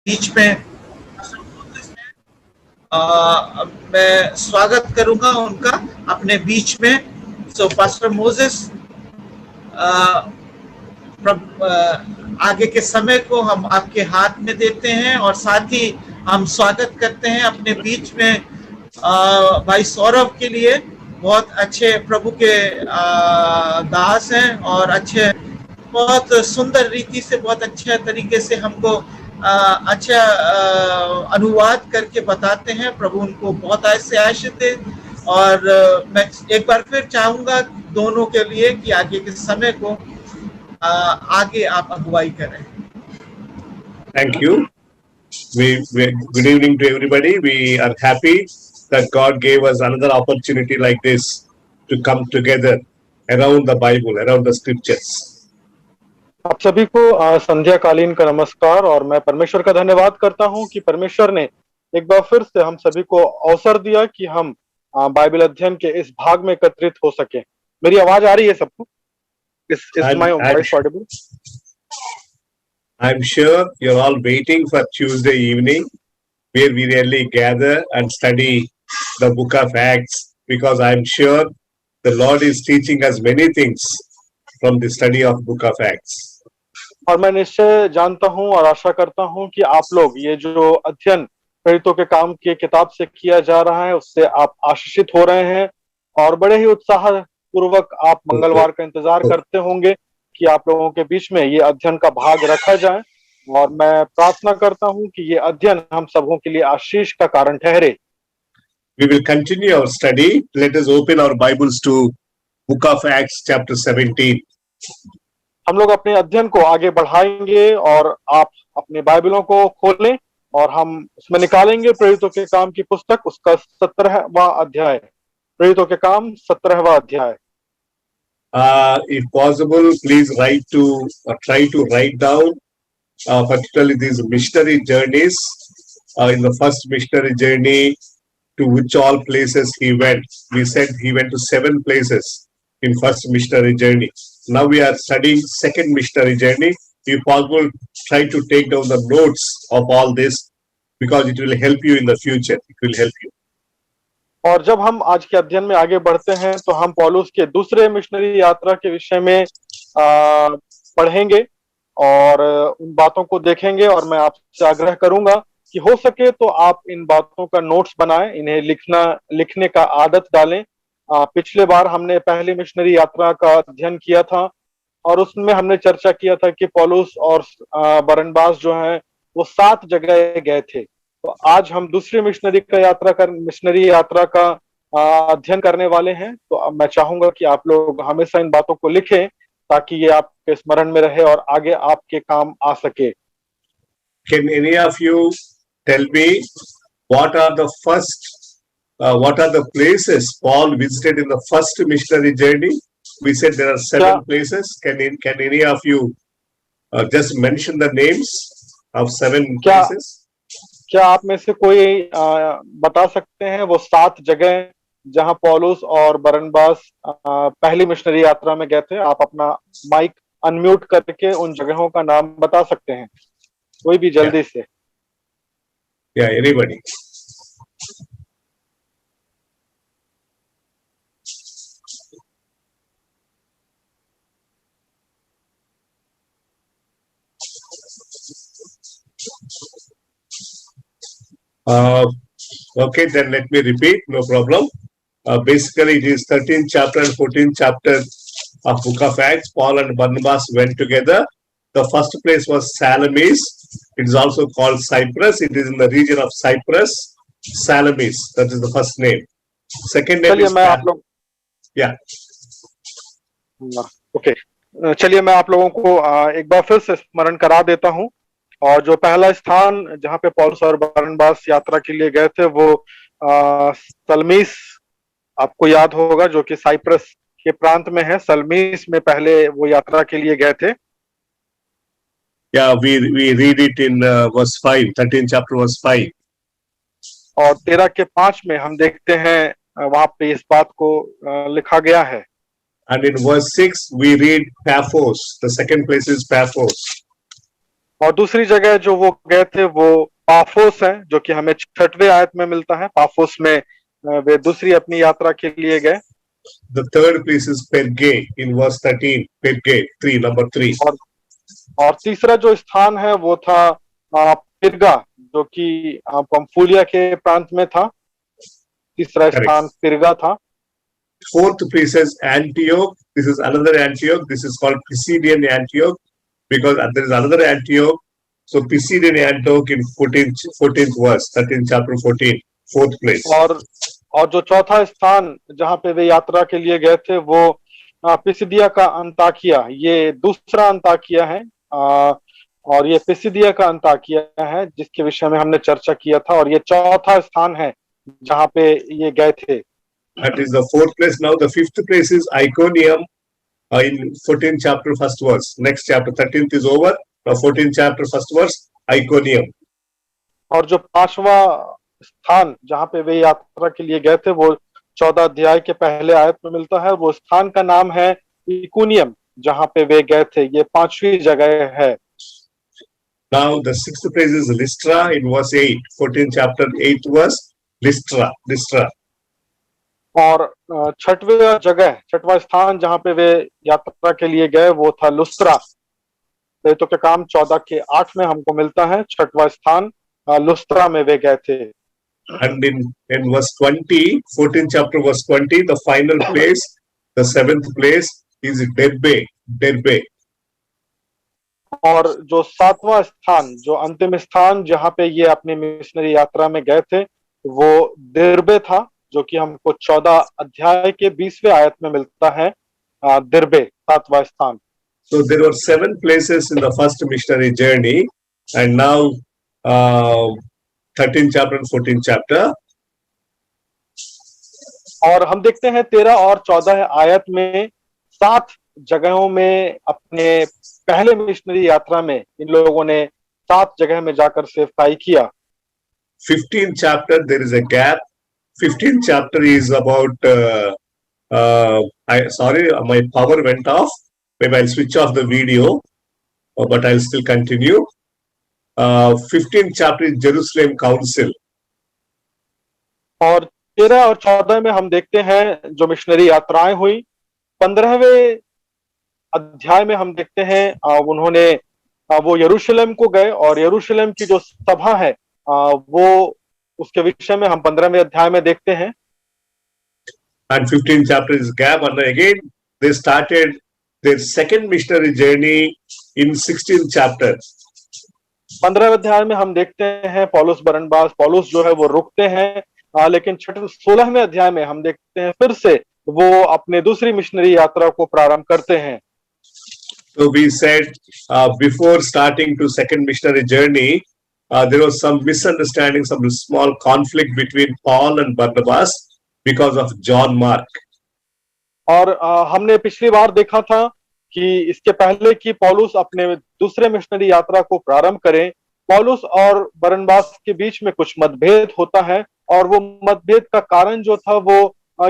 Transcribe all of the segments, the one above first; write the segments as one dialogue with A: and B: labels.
A: बीच में मैं स्वागत करूंगा उनका अपने बीच में। सो पास्टर मोसेस, आगे के समय को हम आपके हाथ में देते हैं और साथ ही हम स्वागत करते हैं अपने बीच में भाई सौरभ के लिए। बहुत अच्छे प्रभु के दास हैं और अच्छे बहुत सुंदर रीति से बहुत अच्छे तरीके से हमको अच्छा अनुवाद करके बताते हैं। प्रभु उनको बहुत ऐसे आशीष दे। और मैं एक बार फिर चाहूंगा दोनों के लिए कि आगे के समय को आगे आप अगुवाई करें।
B: Thank you. Good evening to everybody. We are happy that God gave us another opportunity like this to come together around the Bible, around the scriptures.
C: आप सभी को संध्याकालीन का नमस्कार। और मैं परमेश्वर का धन्यवाद करता हूं कि परमेश्वर ने एक बार फिर से हम सभी को अवसर दिया कि हम बाइबल अध्ययन के इस भाग में एकत्रित हो सके। मेरी आवाज आ रही है सबको? Is my voice audible?
B: I'm sure you're all waiting for Tuesday evening, where we really gather and study the book of Acts, because I'm sure the Lord is teaching us many things from the study of book of Acts.
C: और मैं निश्चय जानता हूं और आशा करता हूं कि आप लोग ये जो अध्ययन प्रेरितों के काम की किताब से किया जा रहा है उससे आप आशीषित हो रहे हैं और बड़े ही उत्साह पूर्वक आप मंगलवार का इंतजार करते होंगे कि आप लोगों के बीच में ये अध्ययन का भाग रखा जाए। और मैं प्रार्थना करता हूं कि ये अध्ययन हम सबों के लिए आशीष का कारण ठहरे।
B: We will continue our study. Let us open our Bibles to book of Acts chapter 17.
C: हम लोग अपने अध्ययन को आगे बढ़ाएंगे और आप अपने बाइबलों को खोलें और हम उसमें निकालेंगे प्रेरितों के काम की पुस्तक, उसका 17वां अध्याय। प्रेरितों के काम 17वां अध्याय।
B: If possible, please try to write down particularly these missionary journeys. In the first missionary journey, to which all places he went. We said he went to 7 places in first missionary journey. Now we are studying second missionary journey. If possible, try to take down the notes of all this, because it will help you in the future. It will help you.
C: और जब हम आज के अध्ययन में आगे बढ़ते हैं तो हम पौलुस के दूसरे मिशनरी यात्रा के विषय में पढ़ेंगे और उन बातों को देखेंगे। और मैं आपसे आग्रह करूंगा कि हो सके तो आप इन बातों का नोट्स बनाएं, इन्हें लिखने का आदत डालें। पिछले बार हमने पहली मिशनरी यात्रा का अध्ययन किया था और उसमें हमने चर्चा किया था कि पौलुस और बरनबास जो हैं वो 7 जगह गए थे। तो आज हम दूसरी मिशनरी यात्रा का अध्ययन करने वाले हैं। तो मैं चाहूंगा कि आप लोग हमेशा इन बातों को लिखें ताकि ये आपके स्मरण में रहे और आगे आपके काम आ सके।
B: Can any of you tell me what are the places Paul visited in the first missionary journey? We said there are 7 places. Can any of you just mention the names of 7 places?
C: क्या आप में से कोई बता सकते हैं वो 7 जगह जहां पौलुस और बरनबास पहली मिशनरी यात्रा में गए थे? आप अपना माइक अनम्यूट करके उन जगहों का नाम बता सकते हैं, कोई भी जल्दी से।
B: Yeah, anybody. Okay, then let me repeat, no problem. Basically, it is 13th chapter and 14th chapter of Book of Acts. Paul and Barnabas went together. The first place was Salamis. It is also called Cyprus. It is in the region of Cyprus. Salamis, that is the first name. Second name is yeah.
C: Okay. चलिए मैं आप लोगों को एक बार फिर से स्मरण करा देता हूं। और जो पहला स्थान जहां पे पौलुस और बरनबास यात्रा के लिए गए थे वो सलमीस, आपको याद होगा, जो कि साइप्रस के प्रांत में है। सलमीस में पहले वो यात्रा के लिए गए थे।
B: Yeah, we read it in verse 5, 13th chapter verse 5.
C: और 13 के 5 में हम देखते हैं वहां पे इस बात को लिखा गया है।
B: And in verse 6 we read Paphos. The second place is Paphos.
C: और दूसरी जगह जो वो गए थे वो पाफोस है, जो कि हमें 6वें आयत में मिलता है। पाफोस में वे दूसरी अपनी यात्रा के लिए गए।
B: The third place is Perge in verse 13. Perge, 3, number 3.
C: और और तीसरा जो स्थान है वो था पिरगा, जो कि पंफूलिया के प्रांत में था। तीसरा
B: Correct.
C: स्थान पिरगा था।
B: Fourth place is Antioch. This is another Antioch. This is called Pisidian Antioch because there is another Antioch. So Pisidian Antioch in 14th verse, 13th chapter 14, fourth place.
C: और जो चौथा स्थान जहाँ पे वे यात्रा के लिए गए थे वो पिसिदिया का अंताकिया, ये दूसरा अंताकिया है। और ये पिसिदिया का अंताकिया है जिसके विषय में हमने चर्चा किया था, और ये चौथा स्थान है जहाँ पे ये गए थे।
B: That is the fourth place. Now the fifth place is Iconium in 14th chapter first verse. Next chapter 13th is over. Now 14th chapter first verse, Iconium.
C: और जो पांचवा स्थान जहाँ पे वे यात्रा के लिए गए थे वो 14 अध्याय के पहले आयत में मिलता है। वो स्थान का नाम है इकुनियम, जहाँ पे वे गए थे। ये पांचवी जगह है।
B: Now the sixth place is Lystra in verse 8, 14th chapter 8th verse, Lystra.
C: और छठवां स्थान जहाँ पे वे यात्रा के लिए गए वो था लुस्त्रा। तो के काम 14 के 8 में हमको मिलता है। छठवां स्थान लुस्त्रा में वे गए थे।
B: And in verse 20, 14th chapter verse 20, the final place, the seventh place is Derbe.
C: और जो सातवां स्थान, जो अंतिम स्थान जहाँ पे ये अपनी मिशनरी यात्रा में गए थे वो दिरबे था, जो कि हमको 14 अध्याय के 20वें आयत में मिलता है। दिरबे सातवां स्थान।
B: So there were 7 places in the first missionary journey, and now 13th chapter and 14th chapter.
C: और हम देखते हैं 13 और 14 आयत में 7 जगहों में अपने पहले मिशनरी यात्रा में इन लोगों ने 7 जगह में जाकर सेवकाई किया।
B: 15th chapter there is a gap. 15th chapter is about sorry, my power went off. Maybe I'll switch off the video, but I'll still continue. 15th chapter is Jerusalem Council.
C: और 13 और 14 में हम देखते हैं जो मिशनरी यात्राएं हुई। 15वें अध्याय में हम देखते हैं उन्होंने वो यरूशलेम को गए, और यरूशलेम की जो सभा है वो उसके विषय में हम 15वें अध्याय में देखते हैं।
B: And 15th chapter is gap, and again they started their second missionary journey in 16th chapter.
C: 15वें अध्याय में हम देखते हैं पौलुस जो है वो रुकते हैं, लेकिन 16वें अध्याय में हम देखते हैं फिर से वो अपने दूसरी मिशनरी यात्रा को प्रारंभ करते हैं।
B: So we said before starting to second missionary journey, there was some misunderstanding, some small conflict between Paul and Barnabas because of John Mark.
C: और हमने पिछली बार देखा था कि इसके पहले कि पौलुस अपने दूसरे मिशनरी यात्रा को प्रारंभ करें, पौलुस और बरनबास के बीच में कुछ मतभेद होता है, और वो मतभेद का कारण जो था वो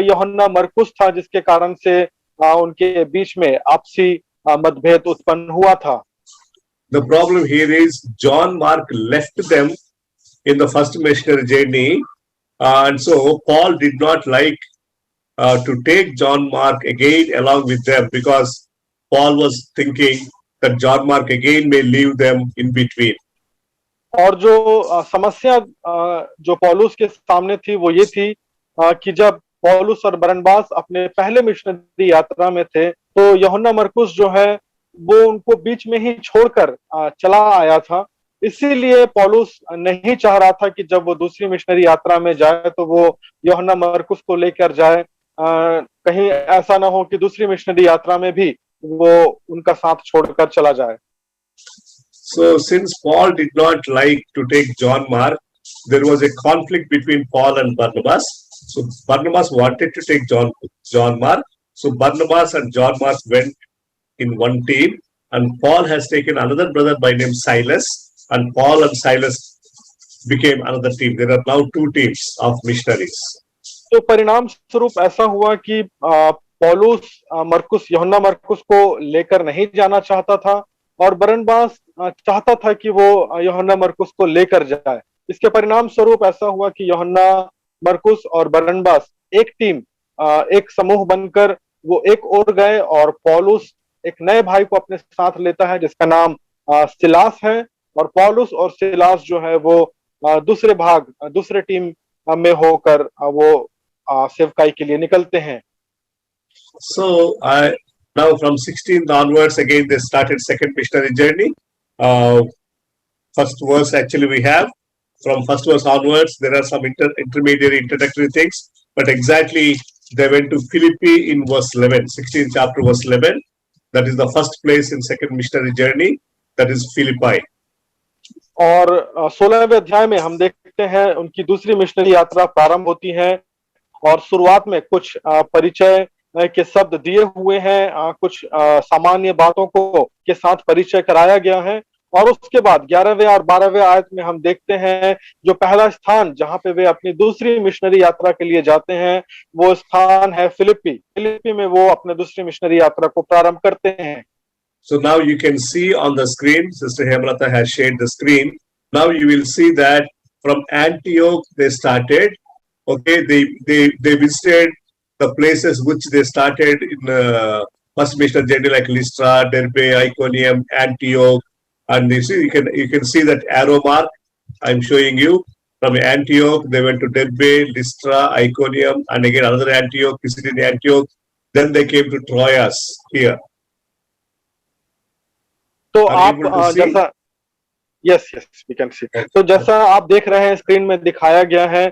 C: यूहन्ना मरकुस था, जिसके कारण से उनके बीच में आपसी मतभेद उत्पन्न हुआ था।
B: The problem here is John Mark left them in the first missionary journey, and so Paul did not like to take John Mark again along with them, because Paul was thinking that John Mark again may leave them in between.
C: और जो समस्या जो पौलुस के सामने थी वो ये थी कि जब पौलुस और बरनबास अपने पहले मिशनरी यात्रा में थे तो यूहन्ना मरकुस जो है वो उनको बीच में ही छोड़कर चला आया था। इसीलिए पौलुस नहीं चाह रहा था कि जब वो दूसरी मिशनरी यात्रा में जाए तो वो यूहन्ना मरकुस को लेकर जाए, कहीं ऐसा ना हो कि दूसरी मिशनरी यात्रा में भी वो उनका साथ छोड़कर चला जाए।
B: So since Paul did not like to take John Mark, there was a conflict between Paul and Barnabas. So Barnabas wanted to take John Mark. So Barnabas and John Mark went in one team, and Paul has taken another brother by name Silas, and Paul and Silas became another team. There are now 2 teams of missionaries.
C: तो परिणाम स्वरूप ऐसा हुआ कि पौलुस यूहन्ना मरकुस को लेकर नहीं जाना चाहता था, और बरनबास चाहता था कि वो यूहन्ना मरकुस को लेकर जाए। इसके परिणाम स्वरूप ऐसा हुआ कि यूहन्ना मरकुस और बरनबास एक टीम, एक समूह बनकर वो एक ओर गए, और पौलुस एक नए भाई को अपने साथ लेता है जिसका नाम सिलास है। और पौलुस और सिलास जो है वो दूसरे टीम में होकर वो सेवकाई के लिए निकलते हैं।
B: So now from 16th onwards, again they started second missionary journey. First verse actually we have. From first verse onwards, there are some intermediary introductory things, but exactly they went to Philippi in verse 11, 16th chapter verse 11. That is the first place in second missionary journey. That is Philippi.
C: और 16वें अध्याय में हम देखते हैं उनकी दूसरी missionary यात्रा प्रारंभ होती है, और शुरुआत में कुछ परिचय के शब्द दिए हुए हैं, कुछ सामान्य बातों को के साथ परिचय कराया गया है। और उसके बाद 11वें और 12वें आयत में हम देखते हैं जो पहला स्थान जहां पे वे अपनी दूसरी मिशनरी यात्रा के लिए जाते हैं, वो स्थान है फिलिप्पी। फिलिप्पी में वो अपने दूसरी मिशनरी यात्रा को प्रारंभ करते हैं।
B: So now you can see on the screen, Sister Hemlata has shared the screen. Now you will see that from Antioch they started. Okay, they visited the places which they started in first missionary journey, like Lystra, Derbe, Iconium, Antioch, and you can see that arrow mark I'm showing you. From Antioch they went to Derbe, Lystra, Iconium, and again another Antioch, visited Antioch. Then they came to Troas here.
C: तो आप जैसा yes we can see, तो जैसा आप देख रहे हैं screen में दिखाया गया है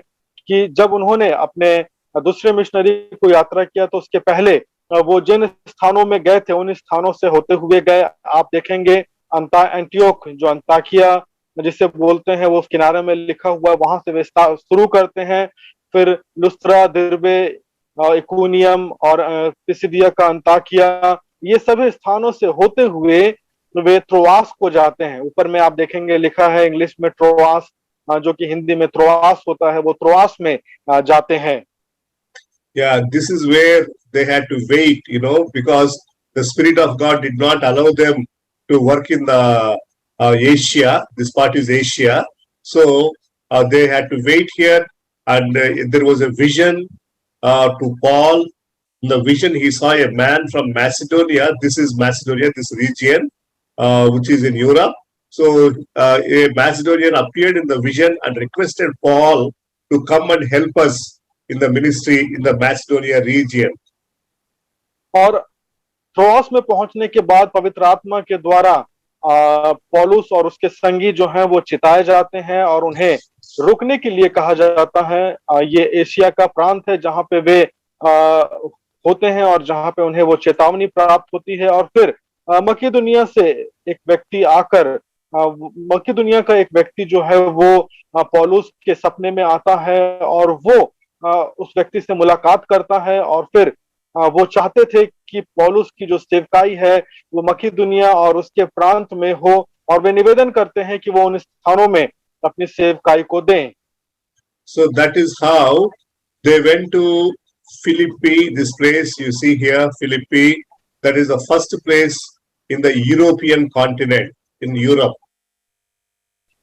C: कि जब उन्होंने अपने दूसरे मिशनरी को यात्रा किया तो उसके पहले वो जिन स्थानों में गए थे उन स्थानों से होते हुए गए। आप देखेंगे एंटियोक जो अंताकिया जिसे बोलते हैं वो उस किनारे में लिखा हुआ, वहां से वे शुरू करते हैं। फिर लुस्त्रा, दिरबे, इकोनियम और पिसिदिया का अंताकिया, ये सभी स्थानों से होते हुए वे त्रोआस को जाते हैं। ऊपर में आप देखेंगे लिखा है इंग्लिश में ट्रोआस, जो कि हिंदी में त्रोआस होता है, वो त्रोआस में जाते हैं।
B: Yeah, this is where they had to wait, because the Spirit of God did not allow them to work in the Asia. This part is Asia. So they had to wait here, and there was a vision to Paul. In the vision, he saw a man from Macedonia. This is Macedonia, this region, which is in Europe. So a Macedonian appeared in the vision and requested Paul to come and help us in the ministry in the Macedonia region.
C: और Troas में पहुंचने के बाद पवित्र आत्मा के द्वारा पौलुस और उसके संगी जो हैं वो चिताए जाते हैं और उन्हें रुकने के लिए कहा जाता है। ये एशिया का प्रांत है जहां पे वे होते हैं और जहां पे उन्हें वो चेतावनी प्राप्त होती है। और फिर मकिदुनिया से एक व्यक्ति आकर, मकिदुनिया का एक व्यक्ति जो है वो पौलुस के सपने में आता है और वो उस व्यक्ति से मुलाकात करता है। और फिर वो चाहते थे कि पौलुस की जो सेवकाई है वो मकिदुनिया और उसके प्रांत में हो, और वे निवेदन करते हैं कि वो उन स्थानों में अपनी सेवकाई को दें।
B: So that is how they went to Philippi. This place you see here, Philippi, that is the first place in the European continent, in Europe.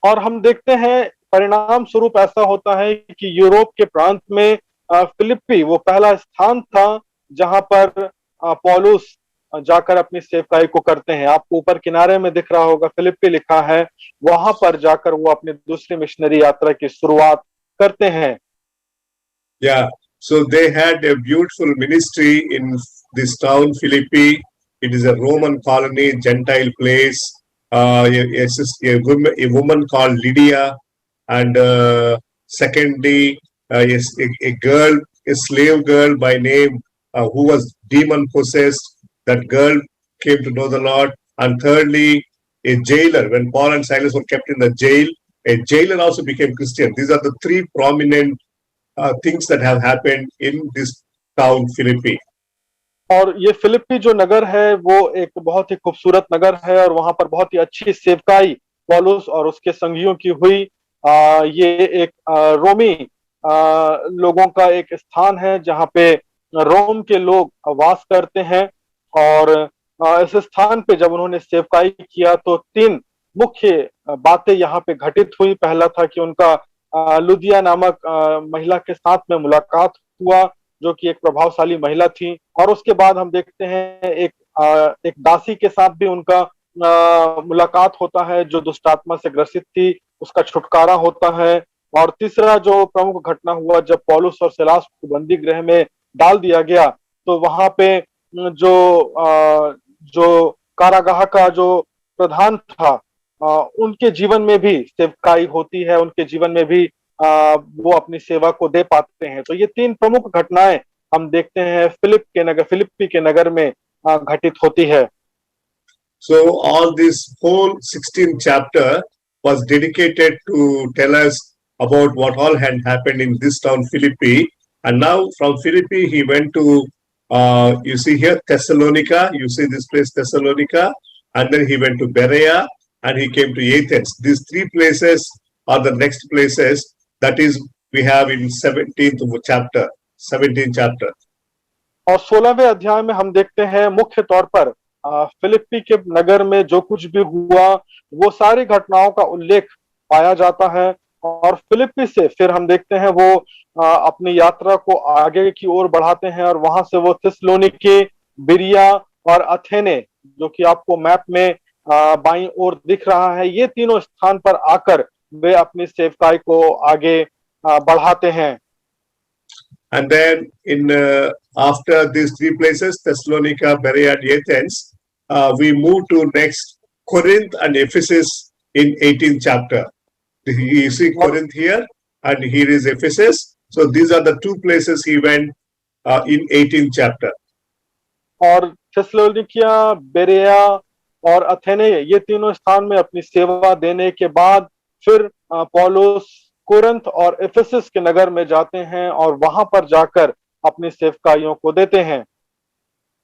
C: और हम देखते हैं परिणाम स्वरूप ऐसा होता है कि यूरोप के प्रांत में फिलिप्पी वो पहला स्थान था जहां पर पौलुस जाकर अपनी सेवकाई को करते हैं। आपको ऊपर किनारे में दिख रहा होगा फिलिप्पी लिखा है, वहां पर जाकर वो अपनी दूसरी मिशनरी यात्रा की शुरुआत करते हैं।
B: Yeah, so they had a beautiful ministry in this town, Philippi. It is a Roman colony, Gentile place. A woman called Lydia, and secondly, a girl, a slave girl by name who was demon possessed. That girl came to know the Lord. And thirdly, a jailer. When Paul and Silas were kept in the jail, a jailer also became Christian. These are the three prominent things that have happened in this town, Philippi.
C: और ये फिलिप्पी जो नगर है वो एक बहुत ही खूबसूरत नगर है और वहां पर बहुत ही अच्छी सेवकाई पौलुस और उसके संगियों की हुई। ये एक रोमी लोगों का एक स्थान है जहां पे रोम के लोग वास करते हैं। और इस स्थान पे जब उन्होंने सेवकाई किया तो 3 मुख्य बातें यहाँ पे घटित हुई। पहला था कि उनका लुदिया नामक महिला के साथ में मुलाकात हुआ, जो कि एक प्रभावशाली महिला थी। और उसके बाद हम देखते हैं एक दासी के साथ भी उनका मुलाकात होता है, जो दुष्टात्मा से ग्रसित थी, उसका छुटकारा होता है। और तीसरा जो प्रमुख घटना हुआ, जब पौलुस और सीलास को बंदी गृह में डाल दिया गया, तो वहां पे जो कारागाह का जो प्रधान था, उनके जीवन में भी सेवकाई होती है, उनके जीवन में भी वो अपनी सेवा को दे पाते हैं। तो ये तीन प्रमुख घटनाएं हम देखते हैं फिलिप्पी के नगर में घटित होती है।
B: So all this whole 16th chapter was dedicated to tell us about what all had happened in this town Philippi. And now from Philippi he went to you see here Thessalonica, you see this place Thessalonica, and then he went to Berea and he came to Athens. These three places are the next places that is we have in 17th chapter.
C: और 16वें अध्याय में हम देखते हैं मुख्य तौर पर फिलिप्पी के नगर में जो कुछ भी हुआ, वो सारी घटनाओं का उल्लेख पाया जाता है। और फिलिप्पी से फिर हम देखते हैं वो अपनी यात्रा को आगे की ओर बढ़ाते हैं, और वहां से वो थिस्सलुनीके, बिरिया और अथेने, जो कि आपको मैप में बाईं ओर दिख रहा है, ये तीनों स्थान पर आकर वे अपनी सेवकाई को आगे बढ़ाते हैं।
B: And then in after these three places, Thessalonica, Berea, and Athens, we move to next Corinth and Ephesus in 18th chapter. You see Corinth here, and here is Ephesus. So these are the two places he went in 18th chapter.
C: और थिस्सलुनीकिया, बेरेया और अथेने, ये तीनों स्थान में अपनी सेवा देने के बाद फिर पौलुस कुरिन्थ और इफिसस के नगर में जाते हैं और वहां पर जाकर अपनी सेवकाइयों को देते हैं।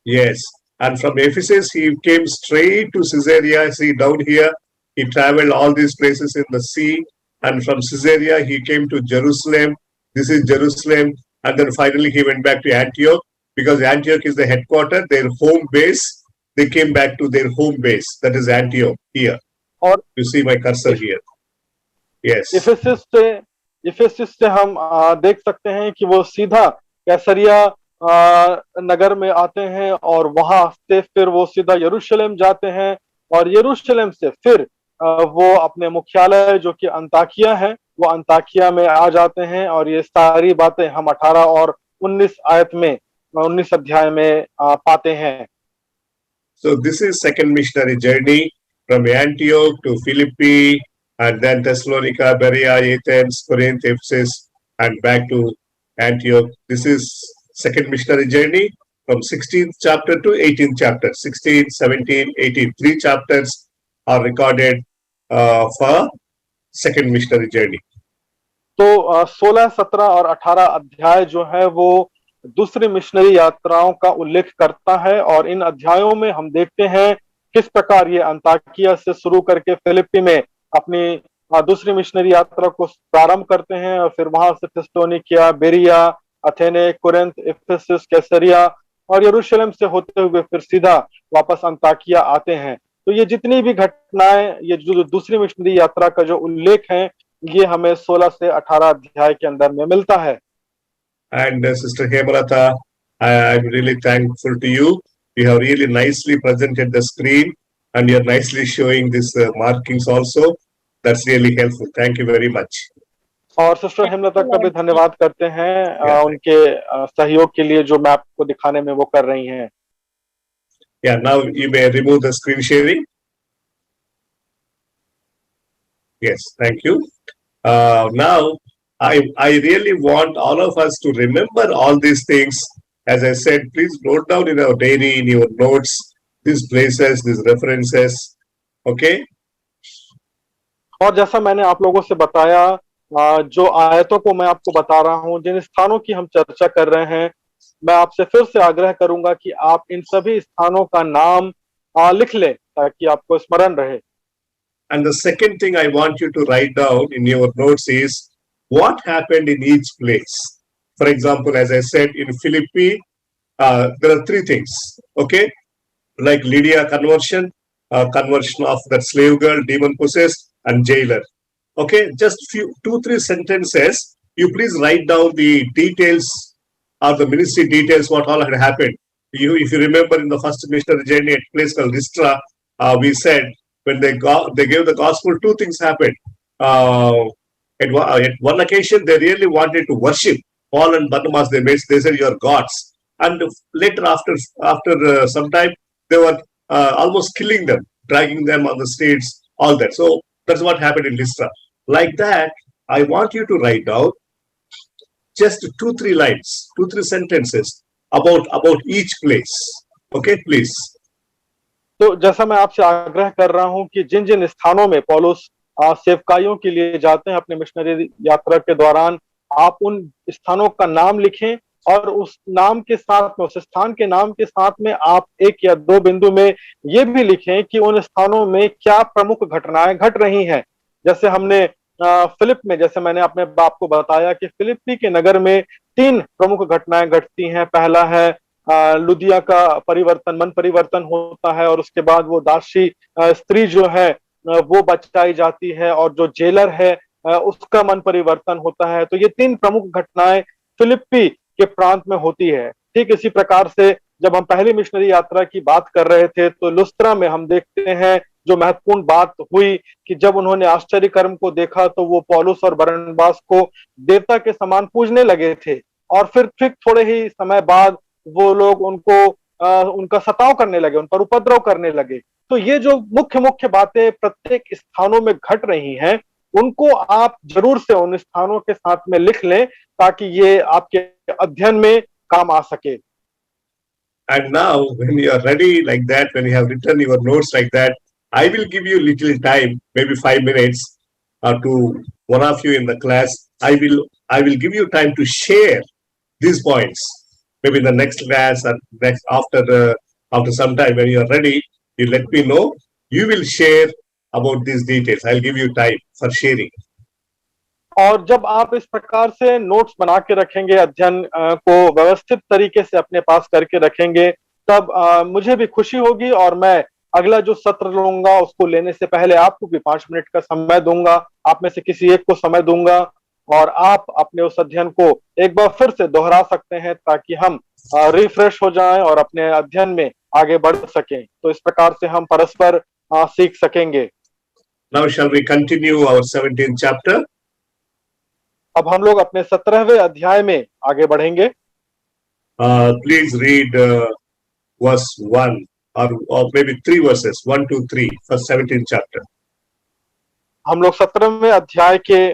B: Yes, and from Ephesus he came straight to Caesarea. See down here, he traveled all these places in the sea, and from Caesarea he came to Jerusalem. This is Jerusalem, and then finally he went back to Antioch, because Antioch is the headquarters, their home base. They came back to their home base, that is Antioch here.
C: और
B: you see my cursor here. Yes.
C: Ephesus से हम देख सकते हैं कि वो सीधा कैसरिया नगर में आते हैं, और वहां से फिर वो सीधा यरूशलेम जाते हैं, और यरूशलेम से फिर वो अपने मुख्यालय जो कि अंताकिया है, वो अंताकिया में आ जाते हैं। और ये सारी बातें हम 18 और 19 अध्याय में पाते हैं।
B: So this is second missionary journey from Antioch to Philippi, and then Thessalonica, Berea, Athens, Corinth, Ephesus, and back to Antioch. This is second missionary journey from 16th chapter to 18th chapter. 16, 17, 18. 3 chapters are recorded for second missionary journey.
C: तो 16, 17 और 18 अध्याय जो है वो दूसरी missionary यात्राओं का उल्लेख करता है। और इन अध्यायों में हम देखते हैं किस प्रकार ये अंताकिया से शुरू करके फिलिप्पी में अपनी दूसरी मिशनरी यात्रा को प्रारंभ करते हैं, और फिर वहां से थिस्सलुनीकिया, बेरिया, अथेने, कुरिन्थ, इफिसस, कैसरिया और यरूशलेम से होते हुए फिर सीधा वापस अंताकिया आते हैं। तो ये जितनी भी घटनाएं, ये जो दूसरी मिशनरी यात्रा का जो उल्लेख है, ये हमें 16 से 18 अध्याय के अंदर में मिलता है।
B: And Sister Hemalata, I'm really thankful to you. You have really nicely presented the screen, and you're nicely showing these markings also. That's really helpful. Thank you very much.
C: और सिस्टर हेमलता का भी धन्यवाद करते हैं उनके सहयोग के लिए जो मैप को दिखाने में वो कर रही हैं।
B: Yeah, now you may remove the screen sharing. Yes, thank you. Now, I really want all of us to remember all these things. As I said, please note down in your diary, in your notes, these places, these references. Okay?
C: और जैसा मैंने आप लोगों से बताया, जो आयतों को मैं आपको बता रहा हूं, जिन स्थानों की हम चर्चा कर रहे हैं, मैं आपसे फिर से आग्रह करूंगा कि आप इन सभी स्थानों का नाम लिख लें ताकि आपको स्मरण रहे।
B: And the second thing I want you to write down in your notes is what happened in each place. For example, as I said, in Philippi, there are 3 things, okay? Like Lydia conversion, conversion of that slave girl, demon possessed, and jailer. Okay, just 2-3 sentences. You please write down the details of the ministry details, what all had happened. If you remember, in the first missionary journey at a place called Lystra, we said when they gave the gospel, two things happened. At one occasion, they really wanted to worship Paul and Barnabas. They said, "You are gods." And later, after some time, they were almost killing them, dragging them on the streets, all that. So that's what happened in Lystra. Like that, I want you to write down just 2-3 lines, 2-3 sentences about each place. Okay, please.
C: तो जैसा मैं आपसे आग्रह कर रहा हूं कि जिन जिन स्थानों में पौलुस सेवकाइयों के लिए जाते हैं अपने मिशनरी यात्रा के दौरान, आप उन स्थानों का नाम लिखें और उस नाम के साथ में, उस स्थान के नाम के साथ में आप 1 या 2 बिंदु में ये भी लिखें कि उन स्थानों में क्या प्रमुख घटनाएं घट रही हैं। जैसे हमने फिलिप में, जैसे मैंने अपने बाप को बताया कि फिलिप्पी के नगर में 3 प्रमुख घटनाएं घटती हैं। पहला है लुदिया का परिवर्तन, मन परिवर्तन होता है और उसके बाद वो दासी स्त्री जो है वो बचाई जाती है और जो जेलर है उसका मन परिवर्तन होता है। तो ये 3 प्रमुख घटनाएं फिलिप्पी के प्रांत में होती है। ठीक इसी प्रकार से जब हम पहली मिशनरी यात्रा की बात कर रहे थे तो लुस्त्रा में हम देखते हैं जो महत्वपूर्ण बात हुई कि जब उन्होंने आश्चर्य कर्म को देखा तो वो पौलुस और बरनबास को देवता के समान पूजने लगे थे और फिर ठीक थोड़े ही समय बाद वो लोग उनका सताव करने लगे, उन पर उपद्रव करने लगे। तो ये जो मुख्य मुख्य बातें प्रत्येक स्थानों में घट रही हैं, उनको आप जरूर से उन स्थानों के साथ में लिख लें ताकि ये आपके अध्ययन में काम आ सके।
B: And now, when you are ready like that, when you have written your notes like that, I will give you little time, maybe 5 minutes, to one of you in the class. I will give you time to share these points. Maybe in the next class or after some time when you are ready, you let me know. You will share about these details. I'll give you time for sharing.
C: और जब आप इस प्रकार से notes बना के रखेंगे, अध्ययन को व्यवस्थित तरीके से अपने पास करके रखेंगे, तब मुझे भी खुशी होगी और मैं अगला जो सत्र लूंगा उसको लेने से पहले आपको भी 5 मिनट का समय दूंगा, आप में से किसी एक को समय दूंगा और आप अपने उस अध्ययन को एक बार फिर से दोहरा सकते हैं ताकि हम रिफ्रेश हो जाएं और अपने अध्ययन में आगे बढ़ सकें। तो इस प्रकार से हम परस्पर सीख सकेंगे।
B: Now shall we continue our 17th chapter?
C: अब हम लोग अपने 17वें अध्याय में आगे बढ़ेंगे।
B: Please read verse 1 or maybe 3 verses, 1, 2, 3 for 17th chapter.
C: हम लोग 17वें अध्याय के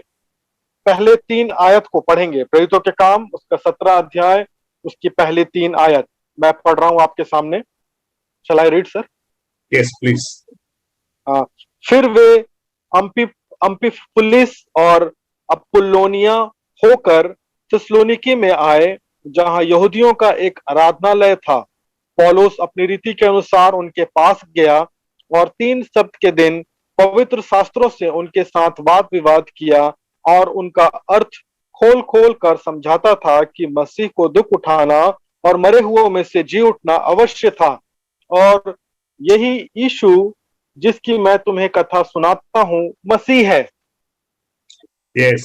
C: पहले 3 आयत को पढ़ेंगे। प्रेरितों के काम उसका 17 अध्याय उसकी पहली 3 आयत मैं पढ़ रहा हूं आपके सामने। Shall I read, sir?
B: Yes, please.
C: फिर वे अम्फिपुलिस और अपुल्लोनिया होकर थिस्सलुनीकी में आए जहां यहूदियों का एक आराधनालय था। पौलुस अपनी रीति के अनुसार उनके पास गया और 3 सप्ताह के दिन पवित्र शास्त्रों से उनके साथ वाद विवाद किया और उनका अर्थ खोल खोल कर समझाता था कि मसीह को दुख उठाना और मरे हुओं में से जी उठना अवश्य था और यही यीशु जिसकी मैं तुम्हें कथा सुनाता हूं मसीह है।
B: Yes.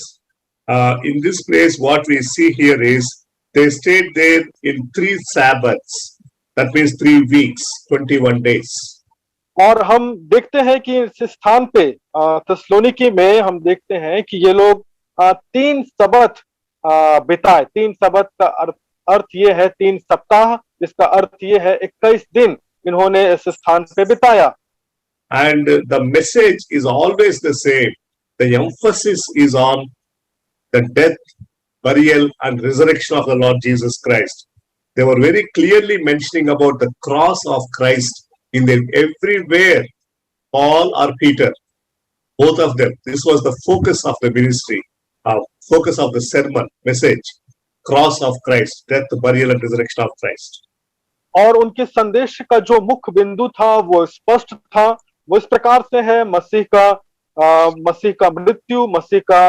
B: In this place, what we see here is they stayed there in 3 Sabbaths. That means 3 weeks, 21 days.
C: और हम देखते हैं कि इस स्थान पे थिस्सलुनीकी में हम देखते हैं कि ये लोग 3 सबत बिताए। 3 सबत का अर्थ ये है 3 सप्ताह, जिसका अर्थ ये है 21 दिन इन्होंने इस स्थान पे बिताया।
B: And the message is always the same. The emphasis is on the death, burial, and resurrection of the Lord Jesus Christ. They were very clearly mentioning about the cross of Christ in their everywhere. Paul or Peter, both of them. This was the focus of the ministry, focus of the sermon message. Cross of Christ, death, burial, and resurrection of Christ.
C: और उनके संदेश का जो मुख्य बिंदु था वो स्पष्ट था। वो इस प्रकार से है, मसीह का मृत्यु, मसीह का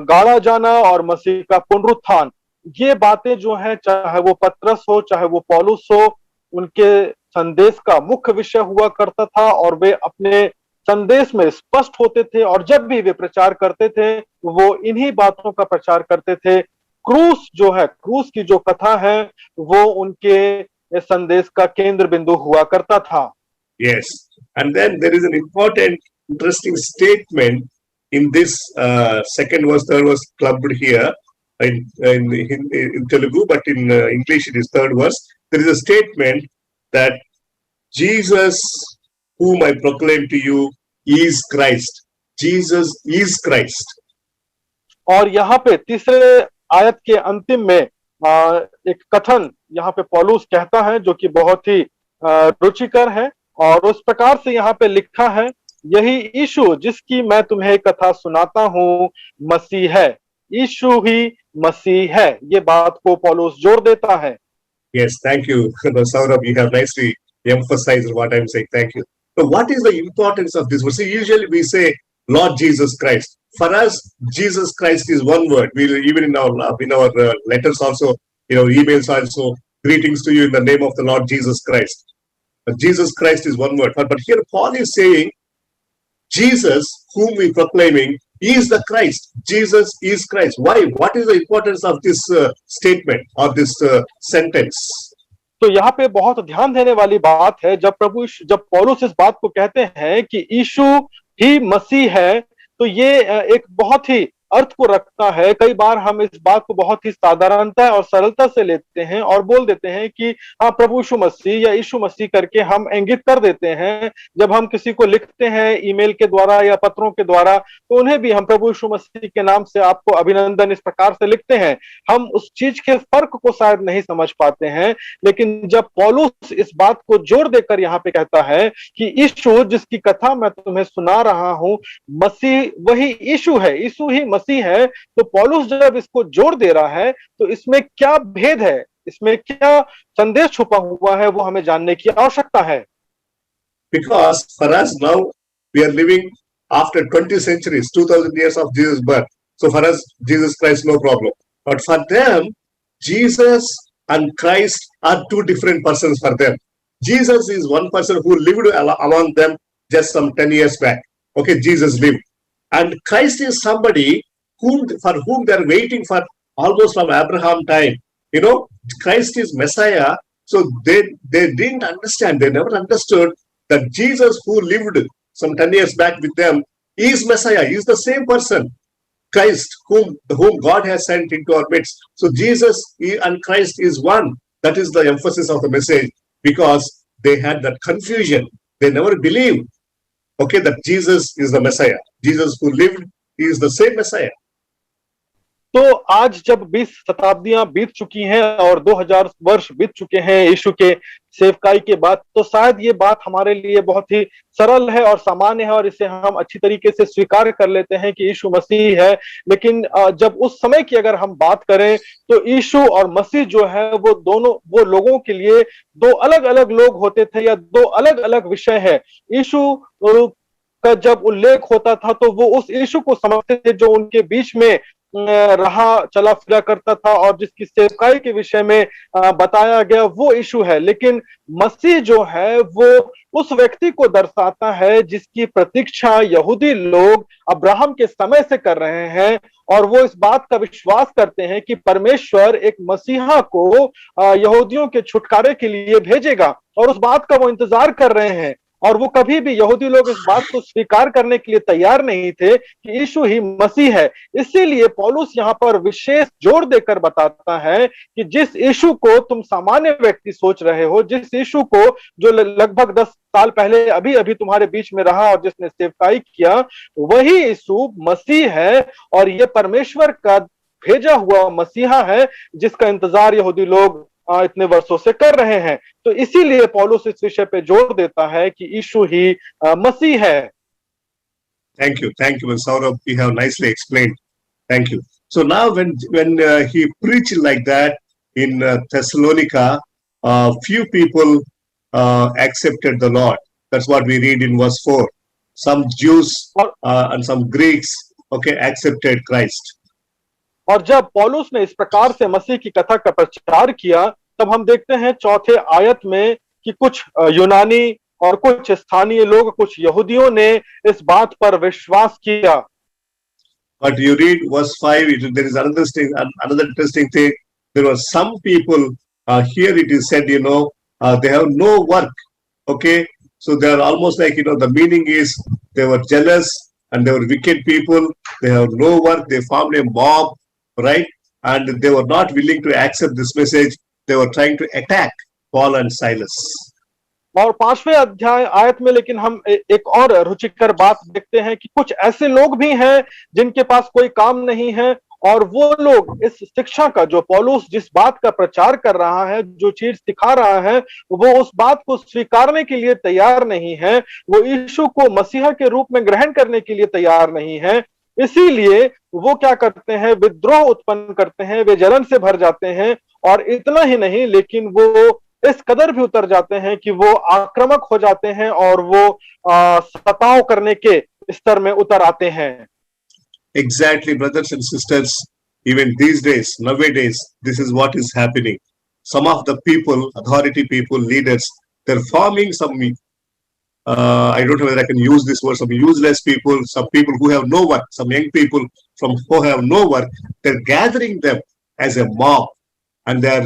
C: गाड़ा जाना और मसीह का पुनरुत्थान। ये बातें जो हैं, चाहे वो पतरस हो चाहे वो पौलुस हो, उनके संदेश का मुख्य विषय हुआ करता था और वे अपने संदेश में स्पष्ट होते थे और जब भी वे प्रचार करते थे वो इन्हीं बातों का प्रचार करते थे। क्रूस जो है, क्रूस की जो कथा है वो उनके संदेश का केंद्र बिंदु हुआ करता था।
B: Yes. And then there is an important, interesting statement in this second verse, third verse clubbed here in Telugu, but in English it is third verse. There is a statement that Jesus, whom I proclaim to you, is Christ. Jesus is Christ.
C: और यहाँ पे तीसरे आयत के अंतिम में एक कथन यहाँ पे पौलुस कहता है जो कि बहुत ही रुचिकर है और उस प्रकार से यहाँ पे लिखा है, यही यीशु जिसकी मैं तुम्हें कथा सुनाता हूँ मसीह है, यीशु ही मसीह है। ये बात को पौलुस जोर देता है।
B: Yes, thank you, Saurabh. You have nicely emphasized what I'm saying. Thank you. So, what is the importance of this word? See, usually we say Lord Jesus Christ. For us, Jesus Christ is one word. We even in our letters also, emails also, greetings to you in the name of the Lord Jesus Christ. But Jesus Christ is one word. But here Paul is saying, Jesus, whom we proclaiming, is the Christ. Jesus is Christ. Why? What is the importance of this statement or this sentence?
C: तो यहाँ पे बहुत ध्यान देने वाली बात है, जब पौलुस इस बात को कहते हैं कि यीशु ही मसीह है, तो ये एक बहुत ही अर्थ को रखता है। कई बार हम इस बात को बहुत ही साधारणता और सरलता से लेते हैं और बोल देते हैं कि हाँ प्रभु यीशु मसीह या यीशु मसीह करके हम इंगित कर देते हैं। जब हम किसी को लिखते हैं ईमेल के द्वारा या पत्रों के द्वारा, तो उन्हें भी हम प्रभु यीशु मसीह के नाम से आपको अभिनंदन इस प्रकार से लिखते हैं। हम उस चीज के फर्क को शायद नहीं समझ पाते हैं, लेकिन जब पौलुस इस बात को जोर देकर यहाँ पे कहता है कि यीशु जिसकी कथा मैं तुम्हें सुना रहा हूं मसीह वही यीशु है, यीशु ही मसीह है, तो पौलुस जब इसको जोर दे रहा है तो इसमें क्या भेद है, इसमें क्या संदेश छुपा हुआ है, वो हमें जानने की आवश्यकता है।
B: Because for us now we are living after 20 centuries, 2000 years of Jesus' birth. So for us, Jesus Christ, no problem. But for them, Jesus and Christ are two different persons for them. Jesus is one person who lived among them just some 10 years back. Okay, Jesus lived. And Christ is somebody for whom they are waiting for almost from Abraham time. Christ is Messiah. So they didn't understand, they never understood that Jesus who lived some 10 years back with them is Messiah, is the same person, Christ, whom God has sent into our midst. So Jesus and Christ is one. That is the emphasis of the message, because they had that confusion. They never believed, that Jesus is the Messiah. Jesus who lived, he is the same Messiah.
C: तो आज जब 20 शताब्दियां बीत चुकी हैं और 2000 वर्ष बीत चुके हैं यीशु के सेवकाई के बाद, तो शायद ये बात हमारे लिए बहुत ही सरल है और सामान्य है और इसे हम अच्छी तरीके से स्वीकार कर लेते हैं कि यीशु मसीह है। लेकिन जब उस समय की अगर हम बात करें तो यीशु और मसीह जो है वो लोगों के लिए दो अलग अलग लोग होते थे या दो अलग अलग विषय है। यीशु का जब उल्लेख होता था तो वो उस यीशु को समझते थे जो उनके बीच में रहा चला फिरा करता था और जिसकी सेवकाई के विषय में बताया गया वो यीशु है। लेकिन मसीह जो है वो उस व्यक्ति को दर्शाता है जिसकी प्रतीक्षा यहूदी लोग अब्राहम के समय से कर रहे हैं और वो इस बात का विश्वास करते हैं कि परमेश्वर एक मसीहा को यहूदियों के छुटकारे के लिए भेजेगा और उस बात का वो इंतजार कर रहे हैं। और वो कभी भी यहूदी लोग इस बात को स्वीकार करने के लिए तैयार नहीं थे कि यीशु ही मसीह है। इसीलिए पौलुस यहाँ पर विशेष जोर देकर बताता है कि जिस यीशु को तुम सामान्य व्यक्ति सोच रहे हो, जिस यीशु को जो लगभग 10 साल पहले अभी अभी तुम्हारे बीच में रहा और जिसने सेवकाई किया, वही यीशु मसीह है और ये परमेश्वर का भेजा हुआ मसीहा है जिसका इंतजार यहूदी लोग इतने वर्षों से कर रहे हैं। तो इसीलिए पौलुस इस विषय पे जोर देता है कि यीशु ही मसीह है।
B: Thank you, Saurabh. You have nicely explained. Thank you. So now, when he preached like that in Thessalonica, few people accepted the Lord. That's what we read in verse 4. Some Jews and some Greeks, accepted Christ.
C: और जब पौलुस ने इस प्रकार से मसीह की कथा का प्रचार किया, तब हम देखते हैं चौथे आयत में कि कुछ यूनानी और कुछ स्थानीय लोग, कुछ यहूदियों ने इस बात पर विश्वास किया।
B: But you read verse 5, there is another interesting thing. There were some people, here it is said, they have no work. Okay, so they are almost like, the meaning is they were jealous and they were wicked people. They have no work. They formed a mob, right? And they were not willing to accept this message. They were trying to attack Paul and Silas.
C: और 5वें अध्याय आयत में लेकिन हम एक और रुचिकर बात देखते हैं कि कुछ ऐसे लोग भी हैं जिनके पास कोई काम नहीं है, और वो लोग इस शिक्षा का, जो पौलुस जिस बात का प्रचार कर रहा है, जो चीज सिखा रहा है, वो उस बात को स्वीकारने के लिए तैयार नहीं है। वो यीशु को मसीहा के रूप में ग्रहण करने के लिए तैयार नहीं है। इसीलिए वो क्या करते हैं, विद्रोह उत्पन्न करते हैं, वे जलन से भर जाते हैं। और इतना ही नहीं, लेकिन वो इस कदर भी उतर जाते हैं कि वो आक्रामक हो जाते हैं और वो सताव करने के स्तर में उतर आते हैं।
B: Exactly, brothers and sisters, even these days, nowadays, this is what is happening. Some of the people, authority people, leaders, they're forming some, I don't know whether I can use this word, some useless people, some people who have no work, some young people who have no work, they're gathering them as a mob, and they're,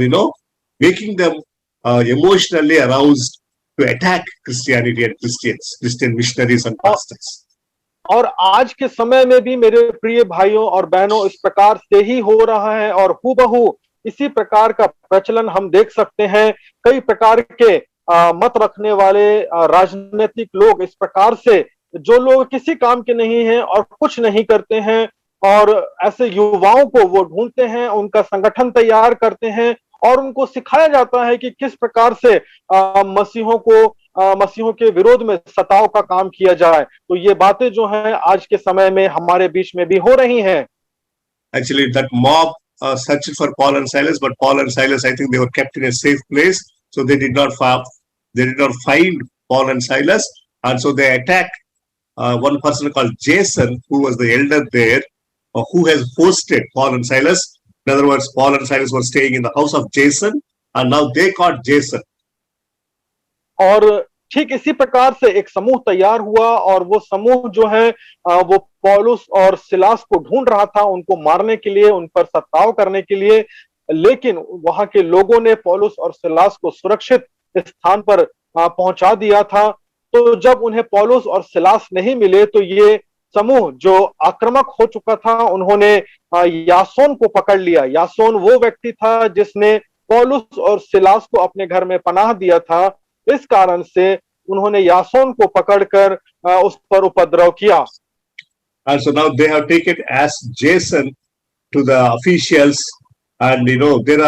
B: making them emotionally aroused to attack Christianity and Christians, Christian missionaries and pastors.
C: और आज के समय में भी मेरे प्रिय भाइयों और बहनों इस प्रकार से ही हो रहा है, और हूबहू इसी प्रकार का प्रचलन हम देख सकते हैं। कई प्रकार के मत रखने वाले राजनीतिक लोग इस प्रकार से, जो लोग किसी काम के नहीं हैं और कुछ नहीं करते हैं, और ऐसे युवाओं को वो ढूंढते हैं, उनका संगठन तैयार करते हैं और उनको सिखाया जाता है कि किस प्रकार से मसीहों के विरोध में सताव का काम किया जाए। तो ये बातें जो हैं आज के समय में हमारे बीच में भी हो रही हैं।
B: Actually, that mob searched for Paul and Silas, but Paul and Silas, I think they were kept in a safe place, so they did not find Paul and Silas, and so they attacked one person called Jason, who was the elder there, who has hosted Paul and Silas. In other words, Paul and Silas were staying in the house of Jason, and now they caught Jason.
C: और ठीक इसी प्रकार से एक समूह तैयार हुआ, और वो समूह जो है वो पौलुस और सिलास को ढूंढ रहा था, उनको मारने के लिए, उन पर सताव करने के लिए। लेकिन वहां के लोगों ने पौलुस और सिलास को सुरक्षित स्थान पर पहुंचा दिया था। तो जब उन्हें पौलुस और सिलास नहीं मिले, तो ये समूह जो आक्रामक हो चुका था, उन्होंने यासोन को पकड़ लिया। यासोन वो व्यक्ति था जिसने पौलुस और सिलास को अपने घर में पनाह दिया था। इस कारण से उन्होंने यासोन को पकड़कर उस पर उपद्रव किया।
B: And so now they have taken as Jason to the officials, and there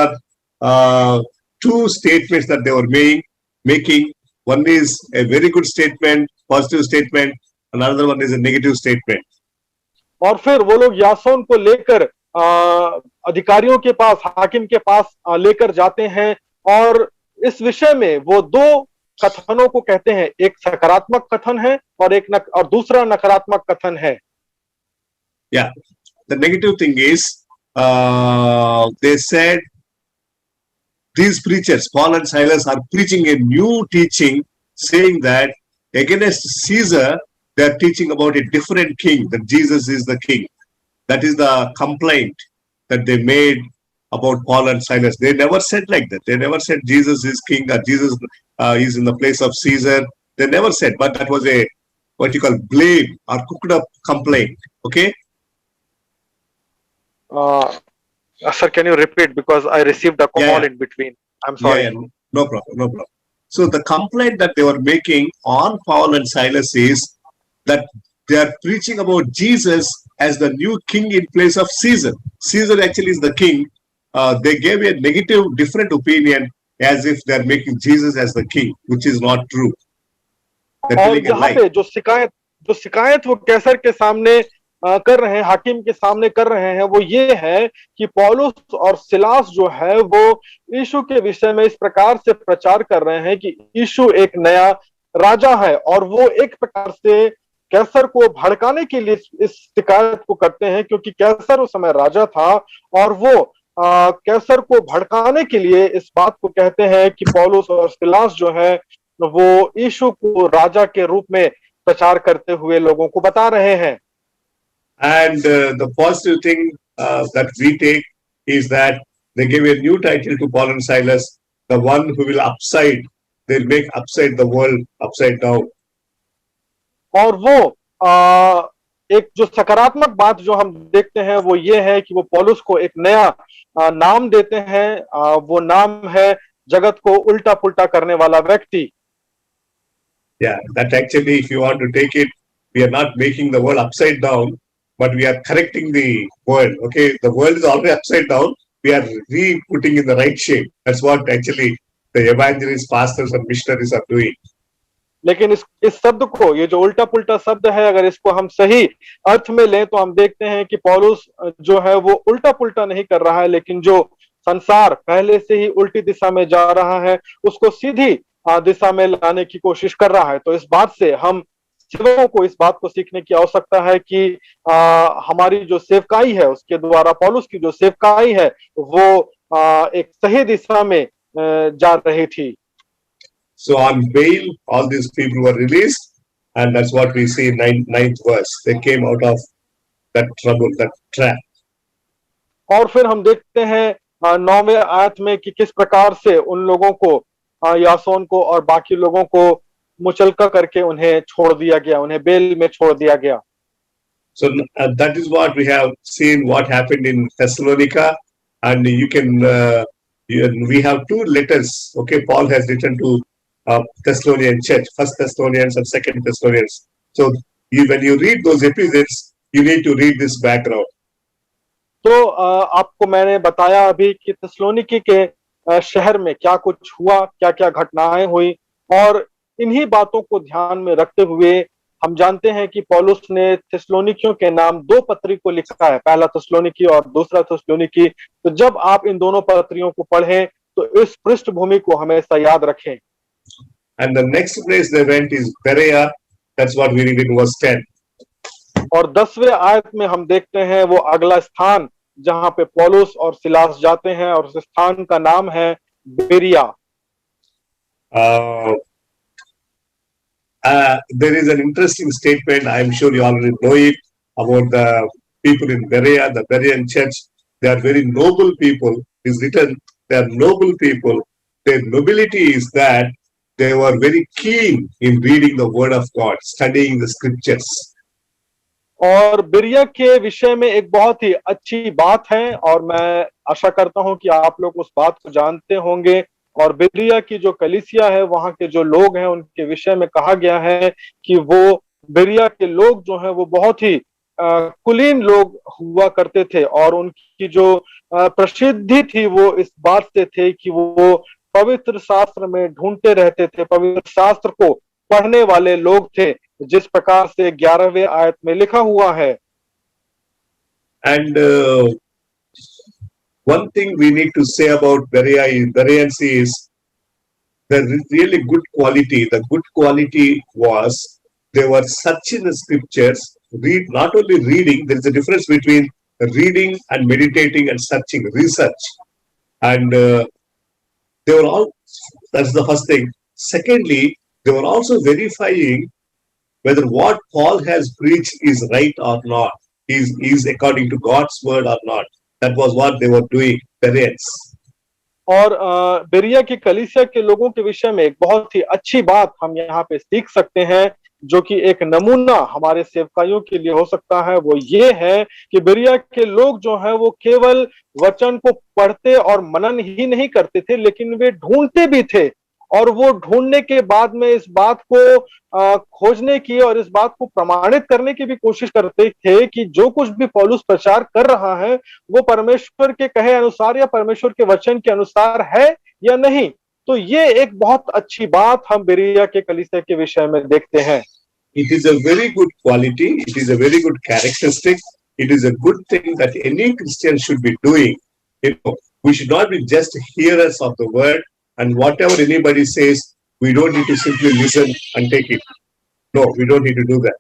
B: are two statements that they were making. One is a very good statement, positive statement, another one is a negative statement.
C: और फिर वो लोग यासोन को लेकर अधिकारियों के पास, हाकिम के पास लेकर जाते हैं, और इस विषय में वो दो कथनों को कहते हैं। एक सकारात्मक कथन है और दूसरा नकारात्मक कथन है।
B: Yeah, the negative thing is they said these preachers, Paul and Silas, are preaching a new teaching, saying that against Caesar they are teaching about a different king, that Jesus is the king. That is the complaint that they made about Paul and Silas. They never said like that. They never said Jesus is king or Jesus is in the place of Caesar. They never said, but that was a what you call blame or cooked up complaint. Okay.
C: Sir, can you repeat, because I received a call in between? I'm sorry.
B: Yeah, no problem. So the complaint that they were making on Paul and Silas is that they are preaching about Jesus as the new king in place of Caesar. Caesar actually is the king. They gave a negative, different opinion, as if they are making Jesus as the king, which is not true.
C: और यहाँ पे जो शिकायत वो कैसर के सामने कर रहे हैं, हाकिम के सामने कर रहे हैं, वो ये है कि पौलुस और सिलास जो है वो यीशु के विषय में इस प्रकार से प्रचार कर रहे हैं कि यीशु एक नया राजा है, और वो एक प्रकार से कैसर को भड़काने के लिए इस शिकायत को करते हैं, क्योंकि कैसर उस समय राजा था और वो कैसर को भड़काने के लिए इस बात को कहते हैं कि पौलुस और सिलास जो है वो यीशु को राजा के रूप में प्रचार करते हुए लोगों को बता रहे हैं।
B: And the positive thing that we take is that they gave a new title to Paul and Silas, the one who will they'll make upside the world upside down.
C: और वो एक जो सकारात्मक बात जो हम देखते हैं वो ये है कि वो पौलुस को एक नया नाम देते हैं। वो नाम है जगत को उल्टा पुल्टा करने वाला व्यक्ति।
B: Yeah, that actually, if you want to take it, we are not making the world upside down, but we are correcting the world. Okay, the world is already upside down. We are re-putting in the right shape. That's what actually the evangelists, pastors, and missionaries are doing.
C: लेकिन इस शब्द को, ये जो उल्टा पुल्टा शब्द है, अगर इसको हम सही अर्थ में लें तो हम देखते हैं कि पौलुस जो है वो उल्टा पुल्टा नहीं कर रहा है, लेकिन जो संसार पहले से ही उल्टी दिशा में जा रहा है उसको सीधी दिशा में लाने की कोशिश कर रहा है। तो इस बात से हम सेवकों को इस बात को सीखने की आवश्यकता है कि हमारी जो सेवकाई है उसके द्वारा, पौलुस की जो सेवकाई है वो एक सही दिशा में जा रही थी।
B: So on bail, all these people were released, and that's what we see in ninth verse. They came out of that trouble, that trap.
C: और फिर हम देखते हैं 9वें आयत में कि किस प्रकार से उन लोगों को, यासोन को और बाकी लोगों को मुचलका करके उन्हें छोड़ दिया गया, उन्हें बेल में छोड़ दिया गया।
B: So that is what we have seen what happened in Thessalonica, and you can we have two letters. Okay, Paul has written to Thessalonian church, First Thessalonians and Second Thessalonians. So when you read those epistles, you need to read this background.
C: तो आपको मैंने बताया अभी कि थिस्सलुनीके के शहर में क्या कुछ हुआ, क्या क्या घटनाएं हुई, और इन्हीं बातों को ध्यान में रखते हुए हम जानते हैं कि पौलुस ने थिस्सलुनीकियों के नाम 2 पत्री को लिखा है, पहला थिस्सलुनीकी और दूसरा थिस्सलुनीकी। तो जब आप इन दोनों पत्रियों को पढ़ें तो इस पृष्ठभूमि को हमेशा याद रखें।
B: And the next place they went is Berea. That's what we read in verse 10.
C: और 10वें आयत में हम देखते हैं वो अगला स्थान जहां पे पौलुस और सिलास जाते हैं, और उस स्थान का नाम है बेरिया।
B: There is an interesting statement, I'm sure you already know it, about the people in Berea, the Berean church. They are very noble people. It's written, they are noble people. Their nobility is that they were very keen in reading the word of God, studying the scriptures.
C: और बिरिया के विषय में एक बहुत ही अच्छी बात है, और मैं आशा करता हूं कि आप लोग उस बात को जानते होंगे। और बिरिया की जो कलीसिया है, वहां के जो लोग हैं, उनके विषय में कहा गया है कि वो बिरिया के लोग जो हैं वो बहुत ही कुलीन लोग हुआ करते थे, और उनकी जो प्रसिद्धि थी वो इस बात से थे कि वो पवित्र शास्त्र में ढूंढते रहते थे, पवित्र शास्त्र को पढ़ने वाले लोग थे, जिस प्रकार से 11वें आयत में लिखा हुआ है।
B: And one thing we need to say about Bereans is the really good quality. The good quality was they were searching the scriptures, not only reading. There is a difference between reading and meditating and searching, research. And they were all, that's the first thing. Secondly, they were also verifying whether what Paul has preached is right or not, is according to God's word or not. That was what they were doing, Bereans.
C: और बेरिया की कलीसिया के लोगों के विषय में एक बहुत ही अच्छी बात हम यहाँ पे सीख सकते हैं, जो कि एक नमूना हमारे सेवकाइयों के लिए हो सकता है। वो ये है कि बेरिया के लोग जो हैं वो केवल वचन को पढ़ते और मनन ही नहीं करते थे, लेकिन वे ढूंढते भी थे, और वो ढूंढने के बाद में इस बात को खोजने की और इस बात को प्रमाणित करने की भी कोशिश करते थे कि जो कुछ भी पौलुस प्रचार कर रहा है वो परमेश्वर के कहे अनुसार या परमेश्वर के वचन के अनुसार है या नहीं। तो ये एक बहुत अच्छी बात हम बेरिया के कलीसिया के विषय में देखते हैं।
B: It is a very good quality. It is a very good characteristic. It is a good thing that any Christian should be doing. We should not be just hearers of the word, and whatever anybody says, we don't need to simply listen and take it. No, we don't need to do that.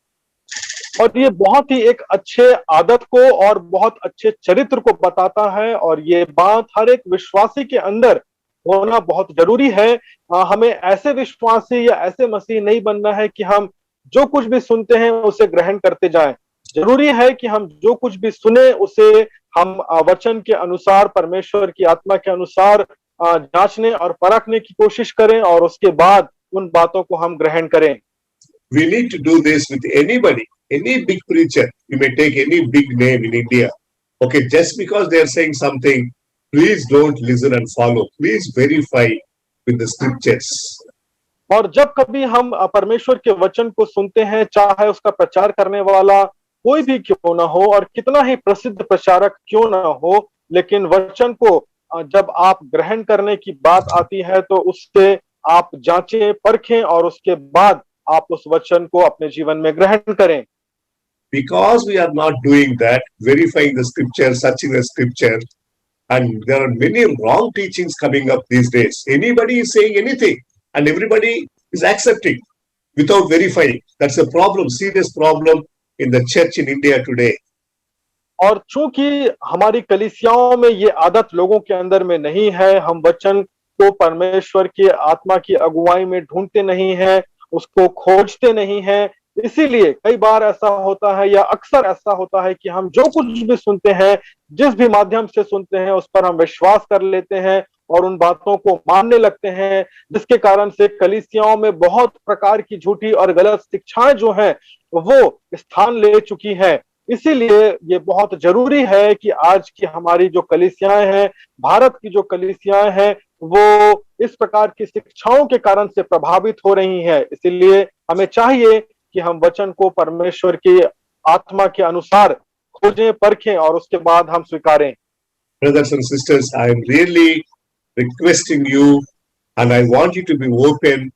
C: और ये बहुत ही एक अच्छे आदत को और बहुत अच्छे चरित्र को बताता है, और ये बात हर एक विश्वासी के अंदर होना बहुत जरूरी है। हमें ऐसे विश्वासी या ऐसे मसीह नहीं बनना है कि हम जो कुछ भी सुनते हैं उसे ग्रहण करते जाएं। जरूरी है कि हम जो कुछ भी सुने उसे हम वचन के अनुसार, परमेश्वर की आत्मा के अनुसार जांचने और परखने की कोशिश करें, और उसके बाद उन बातों को हम ग्रहण करें।
B: We need to do this with anybody, any big preacher. You may take any big name in India. Okay, just because they are saying something, please don't listen and follow. Please verify with the scriptures.
C: और जब कभी हम परमेश्वर के वचन को सुनते हैं, चाहे उसका प्रचार करने वाला कोई भी क्यों ना हो और कितना ही प्रसिद्ध प्रचारक क्यों ना हो, लेकिन वचन को जब आप ग्रहण करने की बात आती है तो उससे आप जांचें, परखें और उसके बाद आप उस वचन को अपने जीवन में ग्रहण करें।
B: Because we are not doing that, verifying the scripture, searching the scripture, and there are many wrong teachings coming up these days. Anybody is saying anything, and everybody is accepting without verifying. That's a problem, serious problem in the church in India today.
C: और चूंकि हमारी कलीसियाओं में ये आदत लोगों के अंदर में नहीं है, हम वचन को परमेश्वर की आत्मा की अगुवाई में ढूंढते नहीं हैं, उसको खोजते नहीं हैं, इसीलिए कई बार ऐसा होता है या अक्सर ऐसा होता है कि हम जो कुछ भी सुनते हैं, जिस भी माध्यम से सुनते हैं, उस पर हम विश्वास कर लेते हैं और उन बातों को मानने लगते हैं, जिसके कारण से कलीसियाओं में बहुत प्रकार की झूठी और गलत शिक्षाएं जो हैं वो स्थान ले चुकी है। इसीलिए ये बहुत जरूरी है कि आज की हमारी जो कलीसियाएं हैं, भारत की जो कलीसियाएं हैं, वो इस प्रकार की शिक्षाओं के कारण से प्रभावित हो रही हैं। इसीलिए हमें चाहिए कि हम वचन को परमेश्वर की आत्मा के अनुसार खोजें, परखें और उसके बाद हम स्वीकारें।
B: Brothers and sisters, I am really requesting you, and I want you to be open.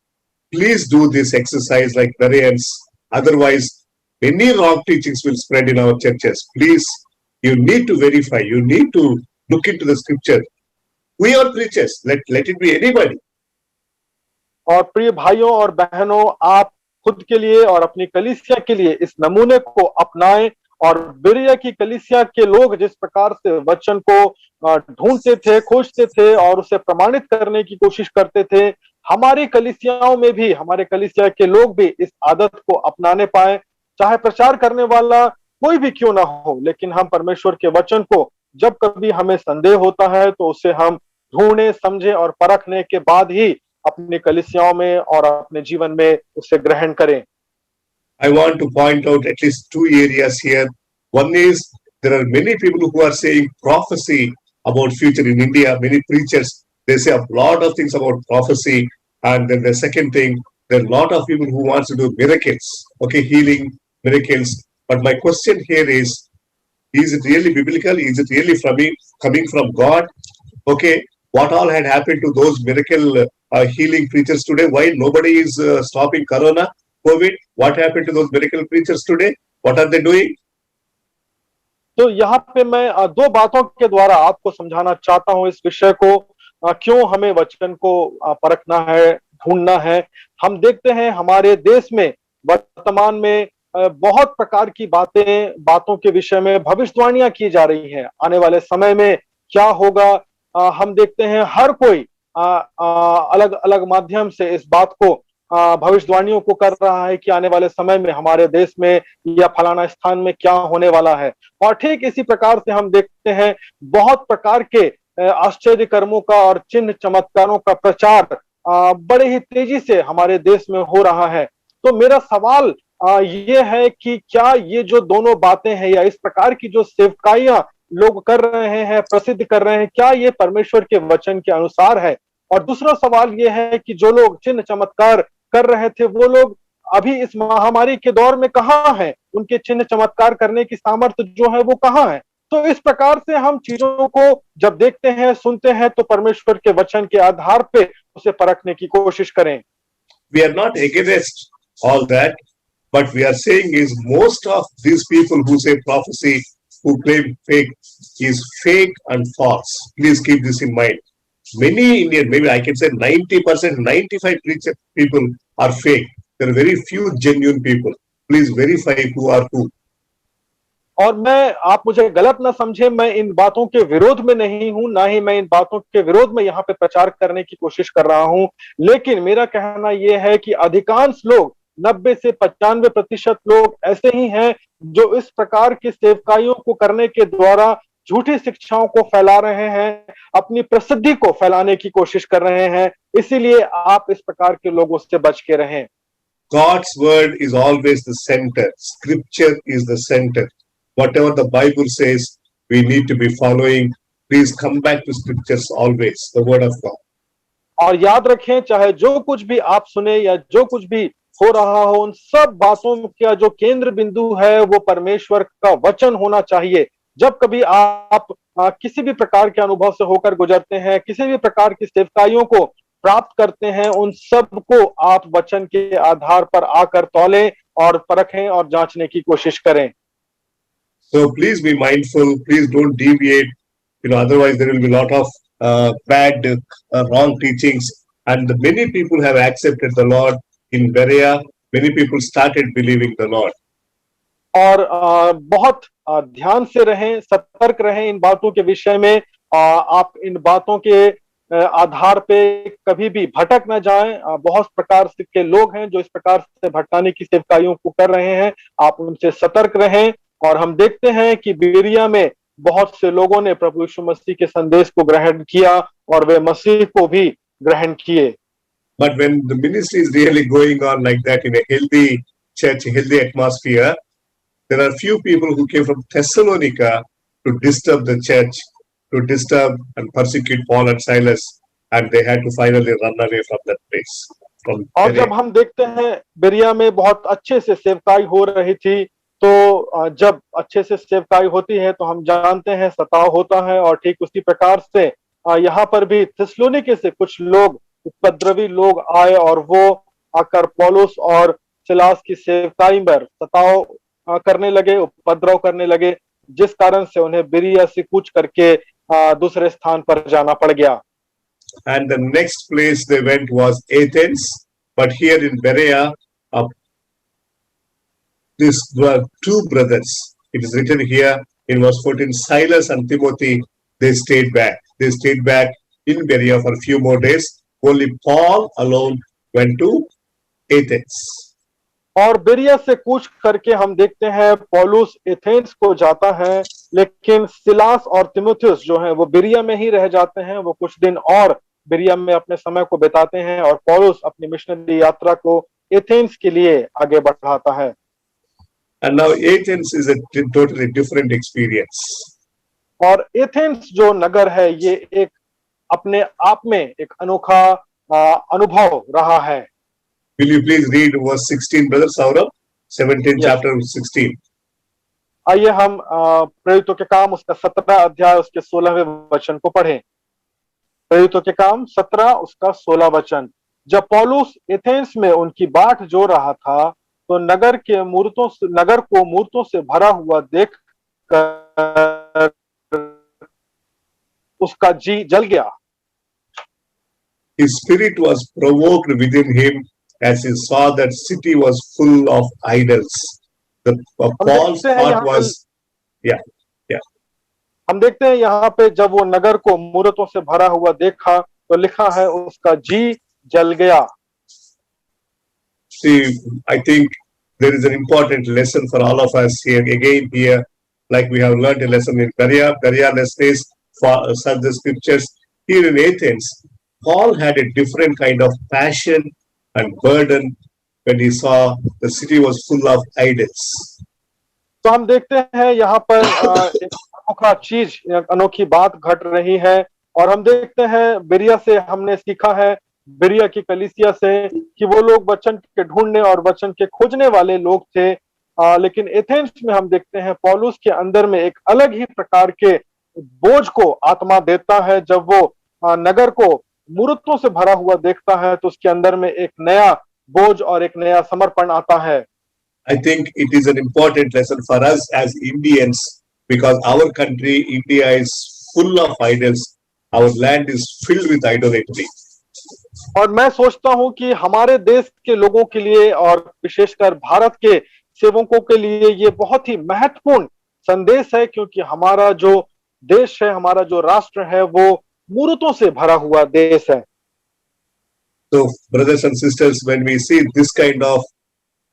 B: Please do this exercise like Bereans. Otherwise, many wrong teachings will spread in our churches. Please, you need to verify. You need to look into the scripture. We are preachers. Let it be anybody.
C: और प्रिय भाइयों और बहनों, आप खुद के लिए और अपनी कलीसिया के लिए इस नमूने को अपनाएं, और बिरिया की कलीसिया के लोग जिस प्रकार से वचन को ढूंढते थे, खोजते थे और उसे प्रमाणित करने की कोशिश करते थे, हमारी कलीसियाओं में भी, हमारे कलीसिया के लोग भी इस आदत को अपनाने पाए। चाहे प्रचार करने वाला कोई भी क्यों ना हो, लेकिन हम परमेश्वर के वचन को जब कभी हमें संदेह होता है तो उसे हम ढूंढे, समझे और परखने के बाद ही अपनी कलीसियाओं में और अपने जीवन में उसे ग्रहण करें।
B: I want to point out at least two areas here. One is there are many people who are saying prophecy about future in India. Many preachers, they say a lot of things about prophecy. And then the second thing, there are a lot of people who want to do miracles, okay, healing, miracles. But my question here is it really biblical? Is it really coming from God? Okay, what all had happened to those miracle healing preachers today? Why nobody is stopping Corona, COVID? What happened to those miracle preachers today? What are they doing?
C: तो यहाँ पे मैं दो बातों के द्वारा आपको समझाना चाहता हूँ इस विषय को, क्यों हमें वचन को परखना है, ढूंढना है। हम देखते हैं हमारे देश में वर्तमान में बहुत प्रकार की बातों के विषय में भविष्यवाणियां की जा रही हैं। आने वाले समय में क्या होगा, हम देखते हैं हर कोई अलग अलग माध्यम से इस बात को भविष्यवाणियों को कर रहा है कि आने वाले समय में हमारे देश में या फलाना स्थान में क्या होने वाला है। और ठीक इसी प्रकार से हम देखते हैं बहुत प्रकार के आश्चर्य कर्मों का और चिन्ह चमत्कारों का प्रचार बड़े ही तेजी से हमारे देश में हो रहा है। तो मेरा सवाल ये है कि क्या ये जो दोनों बातें हैं या इस प्रकार की जो सेवकाइयां लोग कर रहे हैं, प्रसिद्ध कर रहे हैं, क्या ये परमेश्वर के वचन के अनुसार है? और दूसरा सवाल ये है कि जो लोग चिन्ह चमत्कार कर रहे थे वो लोग अभी इस महामारी के दौर में कहाँ हैं? उनके चिन्ह चमत्कार करने की सामर्थ्य जो है वो कहाँ है? तो इस प्रकार से हम चीजों को जब देखते हैं, सुनते हैं, तो परमेश्वर के वचन के आधार पे उसे परखने की कोशिश करें।
B: We are not against all that, but we are saying is most of these people who say prophecy, who claim fake, is fake and false. Please keep this in mind. Many Indian, maybe I can say 90%, 95% people are fake. There are very few genuine people. please verify who are who.
C: और आप मुझे गलत ना समझे, मैं इन बातों के विरोध में नहीं हूं, ना ही मैं इन बातों के विरोध में यहाँ पे प्रचार करने की कोशिश कर रहा हूं। लेकिन मेरा कहना यह है कि अधिकांश लोग 90 से 95% लोग ऐसे ही हैं जो इस प्रकार की सेवकाइयों को करने के द्वारा झूठी शिक्षाओं को फैला रहे हैं, अपनी प्रसिद्धि को फैलाने की कोशिश कर रहे हैं। इसीलिए आप इस प्रकार के लोगों से बच के रहें।
B: God's word is always the center. Scripture is the center. Whatever the Bible says, we need to be following. Please come back to scriptures always, the word of God.
C: और याद रखें, चाहे जो कुछ भी आप सुने या जो कुछ भी हो रहा हो, उन सब बातों का जो केंद्र बिंदु है वो परमेश्वर का वचन होना चाहिए। जब कभी आप किसी भी प्रकार के अनुभव से होकर गुजरते हैं, किसी भी प्रकार की सेवकाइयों को प्राप्त करते हैं, उन सब को आप वचन के आधार पर आकर तौलें और परखें और जांचने की कोशिश करें।
B: So please be mindful. Please don't deviate. Otherwise there will be a lot of bad, wrong teachings. And many people have accepted the Lord in Berea. Many people started believing the Lord.
C: और बहुत ध्यान से रहें, सतर्क रहें इन बातों के विषय में। आप इन बातों के आधार पे कभी भी भटक न जाएं। बहुत प्रकार के लोग हैं जो इस प्रकार से भटकाने की सेवकाइयों को कर रहे हैं, आप उनसे सतर्क रहें। और हम देखते हैं कि बेरिया में बहुत से लोगों ने प्रभु यीशु मसीह के संदेश को ग्रहण किया और वे मसीह को भी ग्रहण किए।
B: But when the ministry is really going on like that in a healthy church, healthy atmosphere, there are few people who came from Thessalonica to disturb the church, to disturb and persecute Paul and Silas, and they had to finally run away from that place.
C: और जब हम देखते हैं बेरिया में बहुत अच्छे से सेवकाई हो रही थी, तो जब अच्छे से सेवकाई होती है तो हम जानते हैं सताव होता है। और ठीक उसी प्रकार से यहाँ पर भी थिस्सलुनीके से कुछ लोग, उपद्रवी लोग आए और वो आकर पौलुस और सिलास की सेवकाई पर सताव करने लगे, उपद्रव करने लगे, जिस कारण से उन्हें बेरिया से कूच करके दूसरे स्थान पर जाना पड़ गया।
B: And the next place they went was Athens, but here in Berea, these were two brothers. It is written here in verse 14, Silas and Timothy, they stayed back. They stayed back in Berea for a few more days. Only Paul alone went to Athens.
C: और बेरिया से कूच करके हम देखते हैं पौलुस Athens को जाता है, लेकिन सिलास और तिमुथियुस जो हैं वो बेरिया में ही रह जाते हैं। वो कुछ दिन और बेरिया में अपने समय को बिताते हैं और पौलुस अपनी मिशनरी यात्रा को एथेंस के लिए आगे बढ़ाता है।
B: And now Athens is a totally different experience.
C: और एथेंस जो नगर है ये एक अपने आप में एक अनोखा अनुभव रहा है।
B: Will you please read verse 16, brother Saurabh? 17 chapter 16.
C: आइए हम प्रेरितों के काम उसका 17 अध्याय उसके 16वें वचन को पढ़ें। प्रेरितों के काम 17 उसका 16 वचन। जब पौलुस एथेंस में उनकी बाट जो रहा था, तो नगर को मूर्तों से भरा हुआ देख कर उसका जी जल गया।
B: His spirit was provoked within him as he saw that city was full of idols. Paul's thought was,
C: हम देखते हैं यहाँ पे जब वो नगर को मूर्तों से भरा हुआ देखा तो लिखा है उसका जी जल गया।
B: See, I think there is an important lesson for all of us here. Again, here, like we have learned a lesson in Berea lessons for the scriptures. Here in Athens, Paul had a different kind of passion and burden when he saw the city was full of idols.
C: तो हम देखते हैं यहाँ पर एक अनोखा चीज, अनोखी बात घट रही है। और हम देखते हैं बेरिया से हमने सीखा है, बेरिया की कलीसिया से, कि वो लोग वचन के ढूंढने और वचन के खोजने वाले लोग थे। लेकिन एथेंस में हम देखते हैं पौलुस के अंदर में एक अलग ही प्रकार के बोझ को आत्मा देता है। जब वो नगर को मूर्तों से भरा हुआ देखता है तो उसके अंदर में एक नया बोझ और एक नया समर्पण आता है।
B: I think it is an important lesson for us as Indians, because our country, India, is full of idols. Our land is filled with idolatry. और
C: मैं सोचता हूं कि हमारे देश के लोगों के लिए और विशेषकर भारत के सेवकों के लिए ये बहुत ही महत्वपूर्ण संदेश है, क्योंकि हमारा जो देश है, हमारा जो राष्ट्र है, वो मूर्तों से भरा हुआ देश है।
B: So, brothers and sisters, when we see this kind of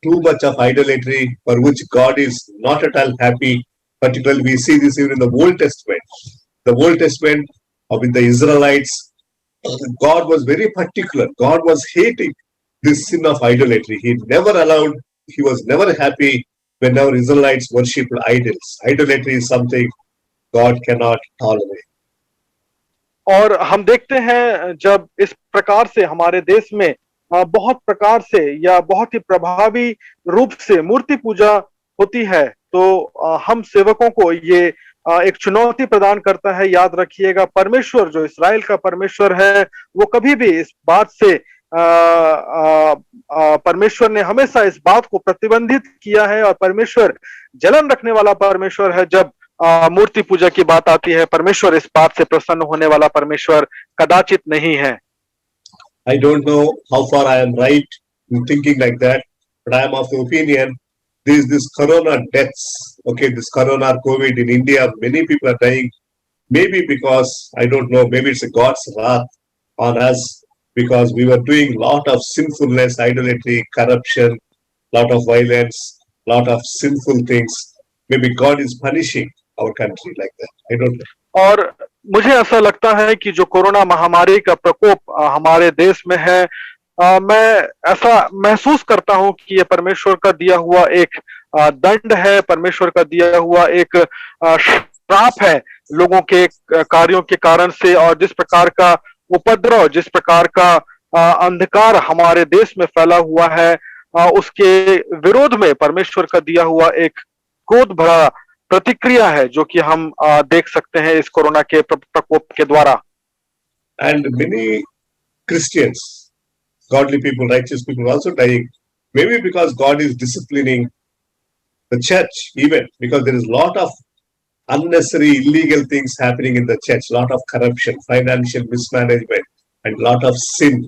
B: too much of idolatry for which God is not at all happy, particularly we see this even in the Old Testament. The Old Testament with the Israelites, God was very particular. God was hating this sin of idolatry. He was never happy whenever Israelites worshipped idols. Idolatry is something God cannot tolerate.
C: और हम देखते हैं जब इस प्रकार से हमारे देश में बहुत प्रकार से या बहुत ही प्रभावी रूप से मूर्ति पूजा होती है, तो हम सेवकों को ये एक चुनौती प्रदान करता है। याद रखिएगा, परमेश्वर जो इस्राएल का परमेश्वर है, वो कभी भी इस बात से परमेश्वर ने हमेशा इस बात को प्रतिबंधित किया है, और परमेश्वर जलन रखने वाला परमेश्वर है। जब मूर्ति पूजा की बात आती है, परमेश्वर इस बात से प्रसन्न होने वाला परमेश्वर कदाचित नहीं है।
B: I don't know how far I am right in thinking like that, but I am of the opinion this corona deaths, okay, this corona COVID in India, many people are dying, maybe because, I don't know, maybe it's a God's wrath on us because we were doing lot of sinfulness, idolatry, corruption, lot of violence, lot of sinful things. Maybe God is punishing our country like that. I don't know.
C: और मुझे ऐसा लगता है कि जो corona महामारी का प्रकोप हमारे देश में है, मैं ऐसा महसूस करता हूं कि ये परमेश्वर का दिया हुआ एक दंड है, परमेश्वर का दिया हुआ एक श्राप है लोगों के कार्यों के कारण से। और जिस प्रकार का उपद्रव, जिस प्रकार का अंधकार हमारे देश में फैला हुआ है, उसके विरोध में परमेश्वर का दिया हुआ एक क्रोध भरा प्रतिक्रिया है, जो कि हम देख सकते हैं इस कोरोना के प्रकोप के द्वारा।
B: And many Christians, godly people, righteous people are also dying. Maybe because God is disciplining the church, even because there is a lot of unnecessary illegal things happening in the church, lot of corruption, financial mismanagement, and lot of sin.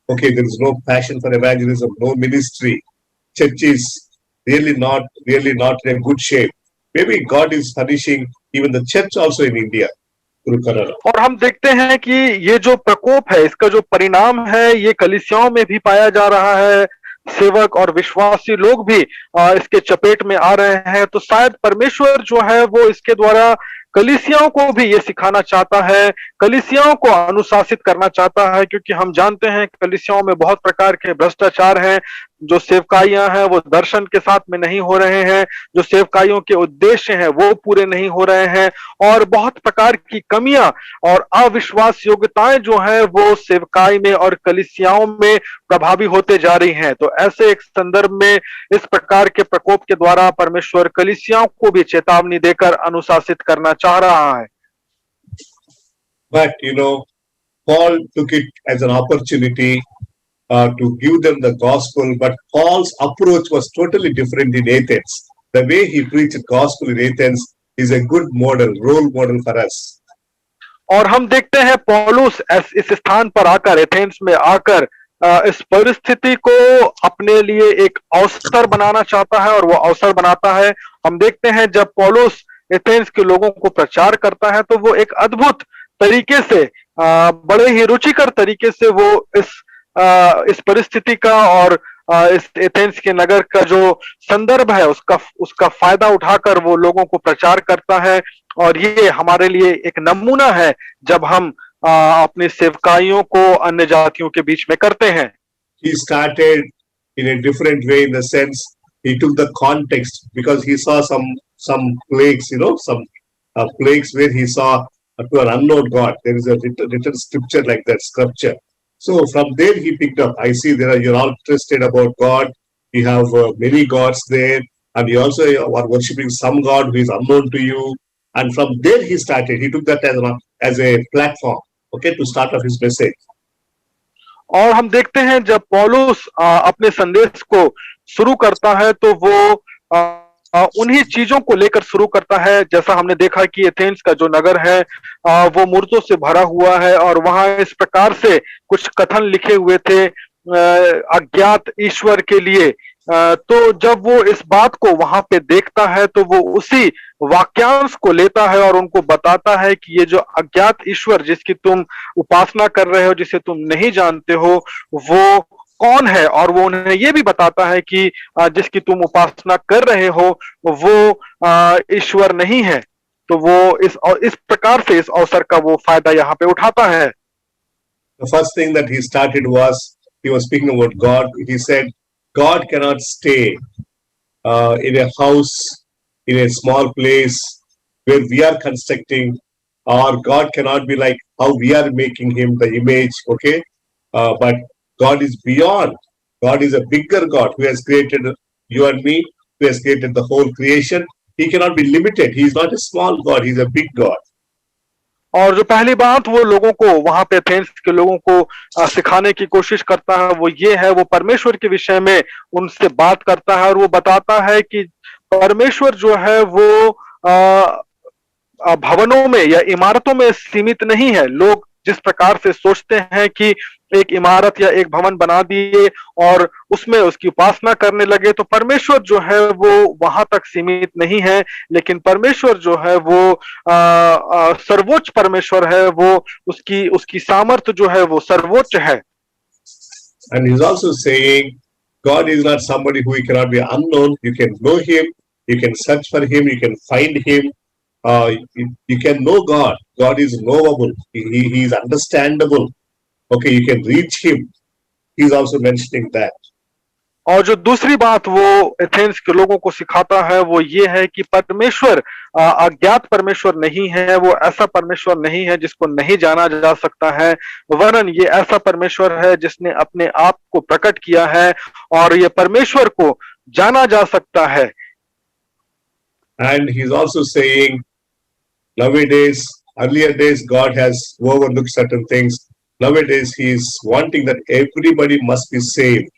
B: Okay, there is no passion for evangelism, no ministry. Church is really not in a good shape. Maybe God is punishing even the church also in India through corona.
C: और हम देखते हैं कि ये जो प्रकोप है, इसका जो परिणाम है, ये कलीसियाओं में भी पाया जा रहा है। सेवक और विश्वासी लोग भी इसके चपेट में आ रहे हैं। तो शायद परमेश्वर जो है वो इसके द्वारा कलीसियाओं को भी ये सिखाना चाहता है, कलीसियाओं को अनुशासित करना चाहता है, क्योंकि हम जानते हैं कलीसियाओं में बहुत प्रकार के भ्रष्टाचार हैं। जो सेवकाइयां हैं वो दर्शन के साथ में नहीं हो रहे हैं, जो सेवकाइयों के उद्देश्य हैं वो पूरे नहीं हो रहे हैं, और बहुत प्रकार की कमियां और अविश्वास योग्यताएं जो हैं वो सेवकाई में और कलीसियाओं में प्रभावी होते जा रही हैं। तो ऐसे एक संदर्भ में इस प्रकार के प्रकोप के द्वारा परमेश्वर कलीसियाओं को भी चेतावनी देकर अनुशासित करना चाह रहा है।
B: But Paul took it as an opportunity to give them the gospel, but Paul's approach was totally different in Athens. The way he preached gospel in Athens is a good model, role model for us.
C: और हम देखते हैं पौलुस इस स्थान पर आकर, Athens में आकर इस परिस्थिति को अपने लिए एक अवसर बनाना चाहता है, और वो अवसर बनाता है। हम देखते हैं जब पौलुस एथेंस के लोगों को प्रचार करता है, तो वो एक अद्भुत तरीके से, बड़े ही रुचिकर तरीके से वो इस परिस्थिति का और इस एथेंस के नगर का जो संदर्भ है उसका फायदा उठाकर वो लोगों को प्रचार करता है। और ये हमारे लिए एक नमूना है जब हम अपनी सेवकाइयों को अन्य जातियों के बीच में करते हैं।
B: He started in a different way, in the sense he took the context, because he saw some plagues, some plagues where he saw to an unknown God. There is a written scripture like that, scripture. So from there he picked up. I see you're all interested about God. You have many gods there, and you also are worshipping some God who is unknown to you. And from there he started. He took that as a platform, okay, to start off his message.
C: और हम देखते हैं जब पौलुस अपने संदेश को शुरू करता है, तो वो उन्हीं चीजों को लेकर शुरू करता है। जैसा हमने देखा कि एथेंस का जो नगर है वो मूर्तों से भरा हुआ है, और वहां इस प्रकार से कुछ कथन लिखे हुए थे अज्ञात ईश्वर के लिए तो जब वो इस बात को वहां पे देखता है तो वो उसी वाक्यांश को लेता है और उनको बताता है कि ये जो अज्ञात ईश्वर जिसकी तुम उपासना कर रहे हो, जिसे तुम नहीं जानते हो, वो कौन है। और वो उन्हें ये भी बताता है कि जिसकी तुम उपासना कर रहे हो वो ईश्वर नहीं है। तो वो इस प्रकार से इस अवसर का वो फायदा यहाँ पे उठाता है।
B: The first thing that he started was, he was speaking about God. He said, God cannot stay in a house, in a small place where we are constructing, or God cannot be like how we are making him the image, okay? But God is beyond. God is a bigger God who has created you and me, who has created the whole creation. He cannot be limited. He is not a small God, he is a big God.
C: और जो पहली बात वो लोगों को वहां पे Athens के लोगों को सिखाने की कोशिश करता है वो ये है, वो परमेश्वर के विषय में उनसे बात करता है और वो बताता है कि परमेश्वर जो है वो भवनों में या इमारतों में सीमित नहीं है। लोग जिस प्रकार से सोचते हैं कि एक इमारत या एक भवन बना दिए और उसमें उसकी उपासना करने लगे, तो परमेश्वर जो है वो वहां तक सीमित नहीं है, लेकिन परमेश्वर जो है वो सर्वोच्च परमेश्वर है, वो उसकी सामर्थ्य जो है वो सर्वोच्च है।
B: And he's also saying God is not somebody who cannot be unknown. You can know him, you can search for him, you can find him. You can know God. God is knowable. He is understandable. Okay, you can reach him. He's also mentioning that.
C: और जो दूसरी बात वो Athens के लोगों को सिखाता है वो ये है कि परमेश्वर अज्ञात परमेश्वर नहीं है, वो ऐसा परमेश्वर नहीं है जिसको नहीं जाना जा सकता है, वरन ये ऐसा परमेश्वर है जिसने अपने आप को प्रकट किया है और ये परमेश्वर को जाना जा सकता है।
B: And he's also saying nowadays, earlier days, God has overlooked certain things. Nowadays, he is wanting that everybody must be saved.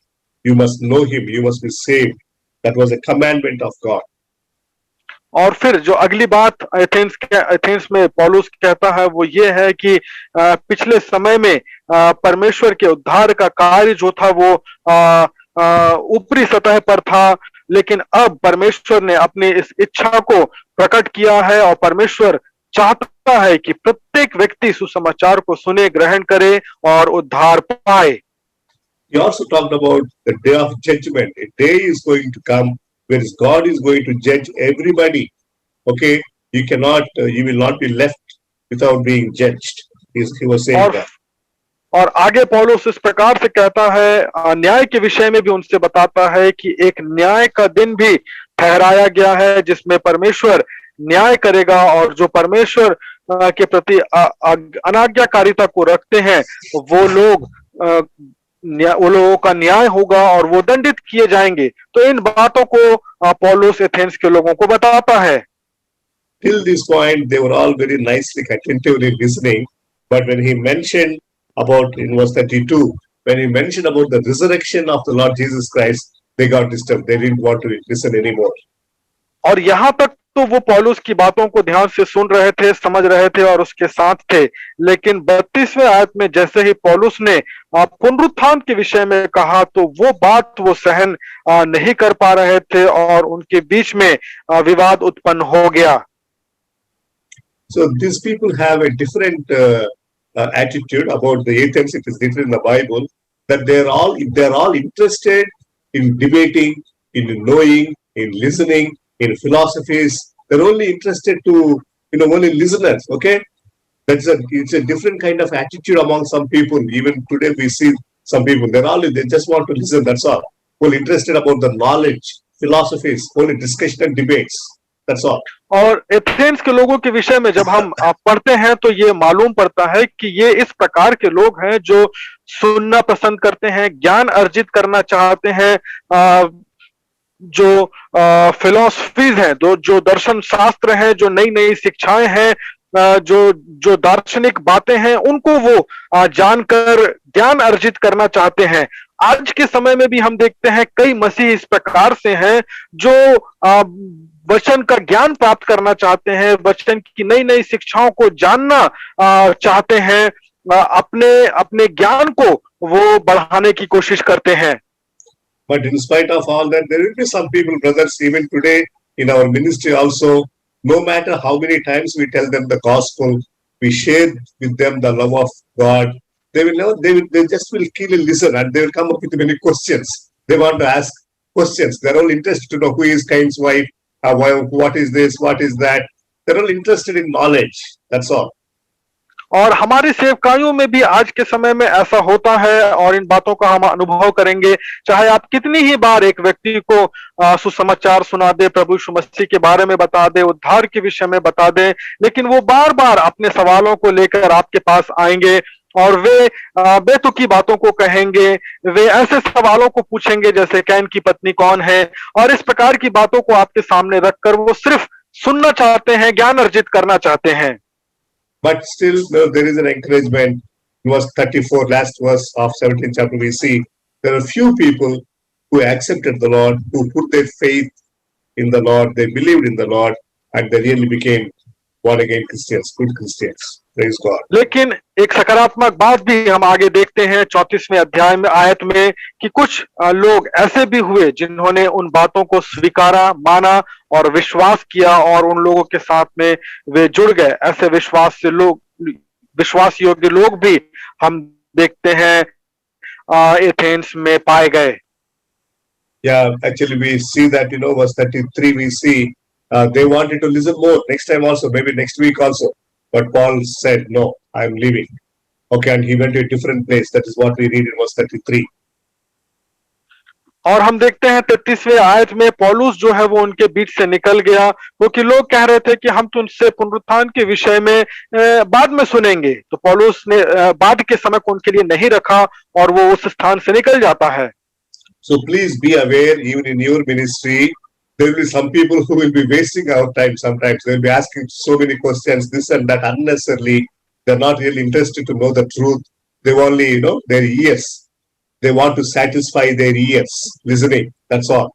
B: You must know him, you must be saved. That was a commandment of God.
C: और फिर जो अगली बात Athens में पौलुस कहता है वो ये है कि पिछले समय में परमेश्वर के उद्धार का कार्य जो था वो ऊपरी सतह पर था, लेकिन अब परमेश्वर ने अपनी इस इच्छा को प्रकट किया है और परमेश्वर चाहता है कि प्रत्येक व्यक्ति सुसमाचार को सुने, ग्रहण करे और उद्धार पाए।
B: He also talked about the day of judgment. A day is going to come where God is going to judge everybody. Okay, you will not be left without being judged. He was saying that.
C: और आगे पौलुस इस प्रकार से कहता है, न्याय के विषय में भी उनसे बताता है कि एक न्याय का दिन भी ठहराया गया है जिसमें परमेश्वर न्याय करेगा और जो परमेश्वर के प्रति अनाज्ञाकारिता को रखते हैं वो लोगों का न्याय होगा और वो दंडित किए जाएंगे। तो इन बातों को पौलुस एथेंस के लोगों को बताता है।
B: Till this point they were all very nicely, attentively listening, but when he mentioned about, in verse 32, when he mentioned about the resurrection of the Lord Jesus Christ, they got disturbed. They didn't want to listen anymore.
C: और यहाँ तक तो वो पौलुस की बातों को ध्यान से सुन रहे थे, समझ रहे थे और उसके साथ थे, लेकिन 32वें आयत में जैसे ही पौलुस ने पुनरुत्थान के विषय में कहा तो वो बात वो सहन नहीं कर पा रहे थे और उनके बीच में विवाद उत्पन्न हो गया।
B: So these people have a different attitude about the Athens. It is written in the Bible that they're all interested in debating, in knowing, in listening, in philosophies. They're only interested to, only listeners. Okay, it's a different kind of attitude among some people. Even today we see some people. They just want to listen. That's all. Only interested about the knowledge, philosophies, only discussion and debates. That's all.
C: और Athens के लोगों के विषय में जब हम पढ़ते हैं तो ये मालूम पड़ता है कि ये इस प्रकार के लोग हैं जो सुनना पसंद करते हैं, ज्ञान अर्जित करना चाहते हैं, जो फिलॉसफीज हैं, जो दर्शन शास्त्र हैं, जो नई नई शिक्षाएं हैं, जो दार्शनिक बातें हैं, उनको वो जानकर ज्ञान अर्जित करना चाहते हैं। आज के समय में भी हम देखते हैं कई मसीह इस प्रकार से हैं जो वचन का ज्ञान प्राप्त करना चाहते हैं, वचन की नई नई शिक्षाओं को जानना चाहते हैं, अपने ज्ञान को वो बढ़ाने की कोशिश करते हैं।
B: But in spite of all that, there will be some people, brothers, even today in our ministry also, no matter how many times we tell them the gospel, we share with them the love of God, they will never, they just will keenly listen and they will come up with many questions. They want to ask questions. They're all interested to know who is Cain's wife, what is this, what is that. They're all interested in knowledge. That's all.
C: और हमारी सेवकाइयों में भी आज के समय में ऐसा होता है और इन बातों का हम अनुभव करेंगे। चाहे आप कितनी ही बार एक व्यक्ति को सुसमाचार सुना दे, प्रभु यीशु मसीह के बारे में बता दे, उद्धार के विषय में बता दे, लेकिन वो बार बार अपने सवालों को लेकर आपके पास आएंगे और वे बेतुकी बातों को कहेंगे। वे ऐसे सवालों को पूछेंगे जैसे कैन की पत्नी कौन है, और इस प्रकार की बातों को आपके सामने रखकर वो सिर्फ सुनना चाहते हैं, ज्ञान अर्जित करना चाहते हैं।
B: But still, there is an encouragement. Verse 34, last verse of 17th chapter, we see there are few people who accepted the Lord, who put their faith in the Lord, they believed in the Lord, and they really became born again Christians, good Christians. Praise God.
C: लेकिन एक सकारात्मक बात भी हम आगे देखते हैं 34वें अध्याय में आयत में कि कुछ लोग ऐसे भी हुए जिन्होंने उन बातों को स्वीकारा, माना और विश्वास किया और उन लोगों के साथ में वे जुड़ गए। ऐसे विश्वास योग्य लोग भी हम देखते हैं एथेंस में पाए गए।
B: Yeah, actually we see that, verse 33 we see they wanted to listen more next time also, maybe next week also. But Paul said, no, I am leaving. Okay, and he went to a different place. That is what we read in verse 33.
C: और हम देखते हैं 33वें आयत में पौलुस जो है वो उनके बीच से निकल गया, क्योंकि लोग कह रहे थे कि हम तो उनसे पुनरुत्थान के विषय में बाद में सुनेंगे। तो पौलुस ने बाद के समय को उनके लिए नहीं रखा और वो उस स्थान से निकल जाता है।
B: So please be aware, even in your ministry, there will be some people who will be wasting our time sometimes. They will be asking so many questions, this and that, unnecessarily. They're not really interested to know the truth. They only, their ears. They want to satisfy their ears, listening. That's all.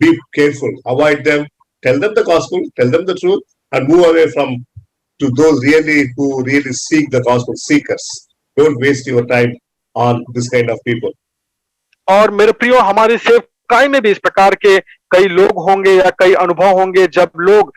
B: Be careful. Avoid them. Tell them the gospel. Tell them the truth. And move away from to those who really seek the gospel, seekers. Don't waste your time on this kind of people.
C: और मेरे प्रियो, हमारी सेवकाई में भी इस प्रकार के कई लोग होंगे या कई अनुभव होंगे जब लोग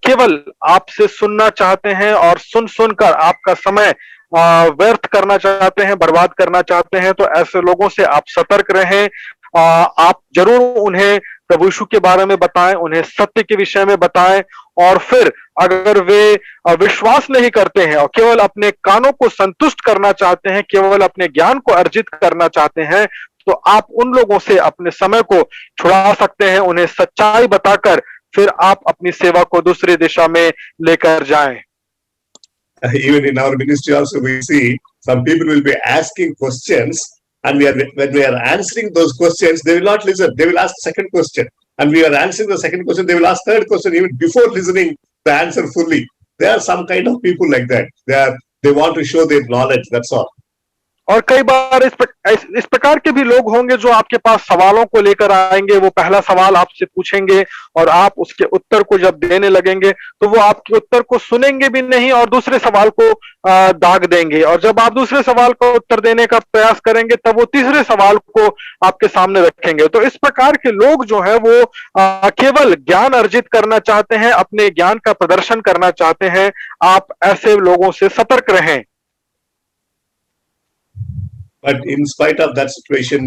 C: केवल आपसे सुनना चाहते हैं और सुनकर आपका समय व्यर्थ करना चाहते हैं, बर्बाद करना चाहते हैं। तो ऐसे लोगों से आप सतर्क रहें। आप जरूर उन्हें प्रभु यीशु के बारे में बताएं, उन्हें सत्य के विषय में बताएं, और फिर अगर वे विश्वास नहीं करते हैं और केवल अपने कानों को संतुष्ट करना चाहते हैं, केवल अपने ज्ञान को अर्जित करना चाहते हैं, तो आप उन लोगों से अपने समय को छुड़ा सकते हैं। उन्हें सच्चाई बताकर फिर आप अपनी सेवा को दूसरी दिशा में लेकर जाएं।
B: Even in our ministry also we see some people will be asking questions, and when we are answering those questions, they will not listen. They will ask second question, and we are answering the second question, they will ask third question even before listening the answer fully. There are some kind of people like that. They want to show their knowledge. That's all.
C: और कई बार इस प्रकार के भी लोग होंगे जो आपके पास सवालों को लेकर आएंगे। वो पहला सवाल आपसे पूछेंगे और आप उसके उत्तर को जब देने लगेंगे तो वो आपके उत्तर को सुनेंगे भी नहीं और दूसरे सवाल को दाग देंगे, और जब आप दूसरे सवाल का उत्तर देने का प्रयास करेंगे तब वो तीसरे सवाल को आपके सामने रखेंगे। तो इस प्रकार के लोग जो है वो केवल ज्ञान अर्जित करना चाहते हैं, अपने ज्ञान का प्रदर्शन करना चाहते हैं। आप ऐसे लोगों से सतर्क रहें।
B: But in spite of that situation,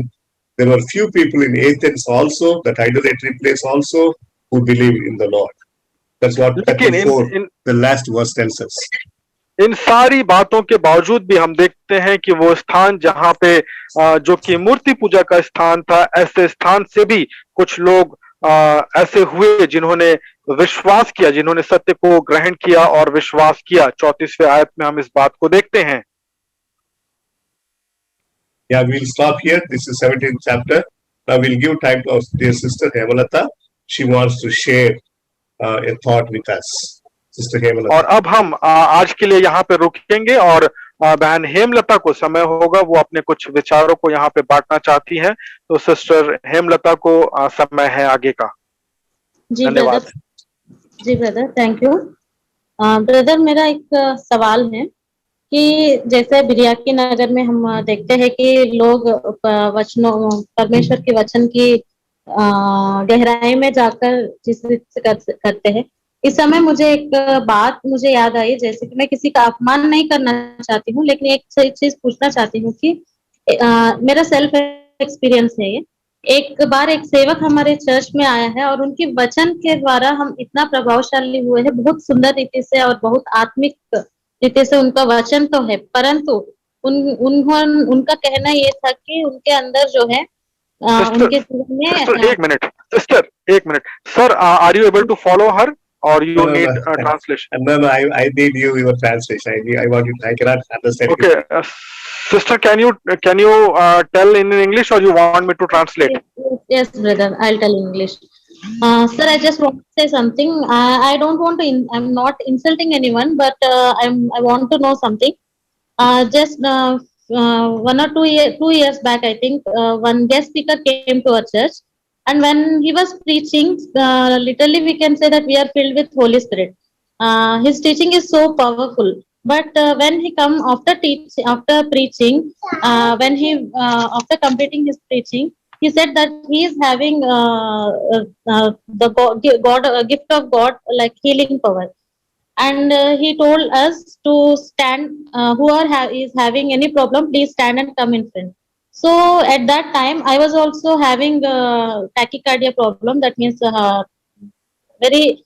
B: there were few people in Athens also, that idolatry place also, who believed in the Lord. That's what the last verse tells us.
C: इन सारी बातों के बावजूद भी हम देखते हैं कि वो स्थान जहां पे जो कि मूर्ति पूजा का स्थान था, ऐसे स्थान से भी कुछ लोग ऐसे हुए जिन्होंने विश्वास किया, जिन्होंने सत्य को ग्रहण किया और विश्वास किया। 34वें आयत में हम इस बात को देखते हैं।
B: Yeah, we'll stop here. This is 17th chapter. Now we'll give time to our dear sister Hemalata. She wants to share a thought with us. Sister Hemalata.
C: और अब हम आज के लिए यहाँ पे रुकेंगे और बहन हेमलता को समय होगा, वो अपने कुछ विचारों को यहाँ पे बांटना चाहती हैं। तो सिस्टर हेमलता को समय है आगे का। धन्यवाद।
D: जी ब्रदर, थैंक यू। ब्रदर, मेरा एक सवाल है कि जैसे बिरियाकी नगर में हम देखते हैं कि लोग वचनों परमेश्वर के वचन की गहराई में जाकर जिस रीत से करते हैं। इस समय मुझे एक बात मुझे याद आई, जैसे कि मैं किसी का अपमान नहीं करना चाहती हूँ, लेकिन एक चीज पूछना चाहती हूँ कि मेरा सेल्फ एक्सपीरियंस है ये। एक बार एक सेवक हमारे चर्च में आया है और उनके वचन के द्वारा हम इतना प्रभावशाली हुए हैं, बहुत सुंदर रीति से और बहुत आत्मिक रीति से उनका वचन तो है, परंतु उनका कहना ये था कि उनके अंदर जो है
C: सिस्टर
D: उनके जीवन
C: सिस्टर
D: में
C: एक मिनट, सिस्टर एक minute, sir are you able to follow her और
B: No,
C: you
B: no,
C: need
B: no.
C: Translation?
B: No, no, I need your translation. I want it. I cannot understand
C: Okay,
B: it.
C: sister, can you tell in English or you want me to translate?
D: yes, brother, I'll tell in English. Sir, I just want to say something. I don't want to. I'm not insulting anyone, but I want to know something. Just 2 years back, I think, one guest speaker came to our church, and when he was preaching, literally we can say that we are filled with Holy Spirit. His teaching is so powerful. But when he come after preaching, when he after completing his preaching, he said that he is having the gift of God, like healing power, and he told us to stand, is having any problem, please stand and come in front. So at that time I was also having tachycardia problem, that means very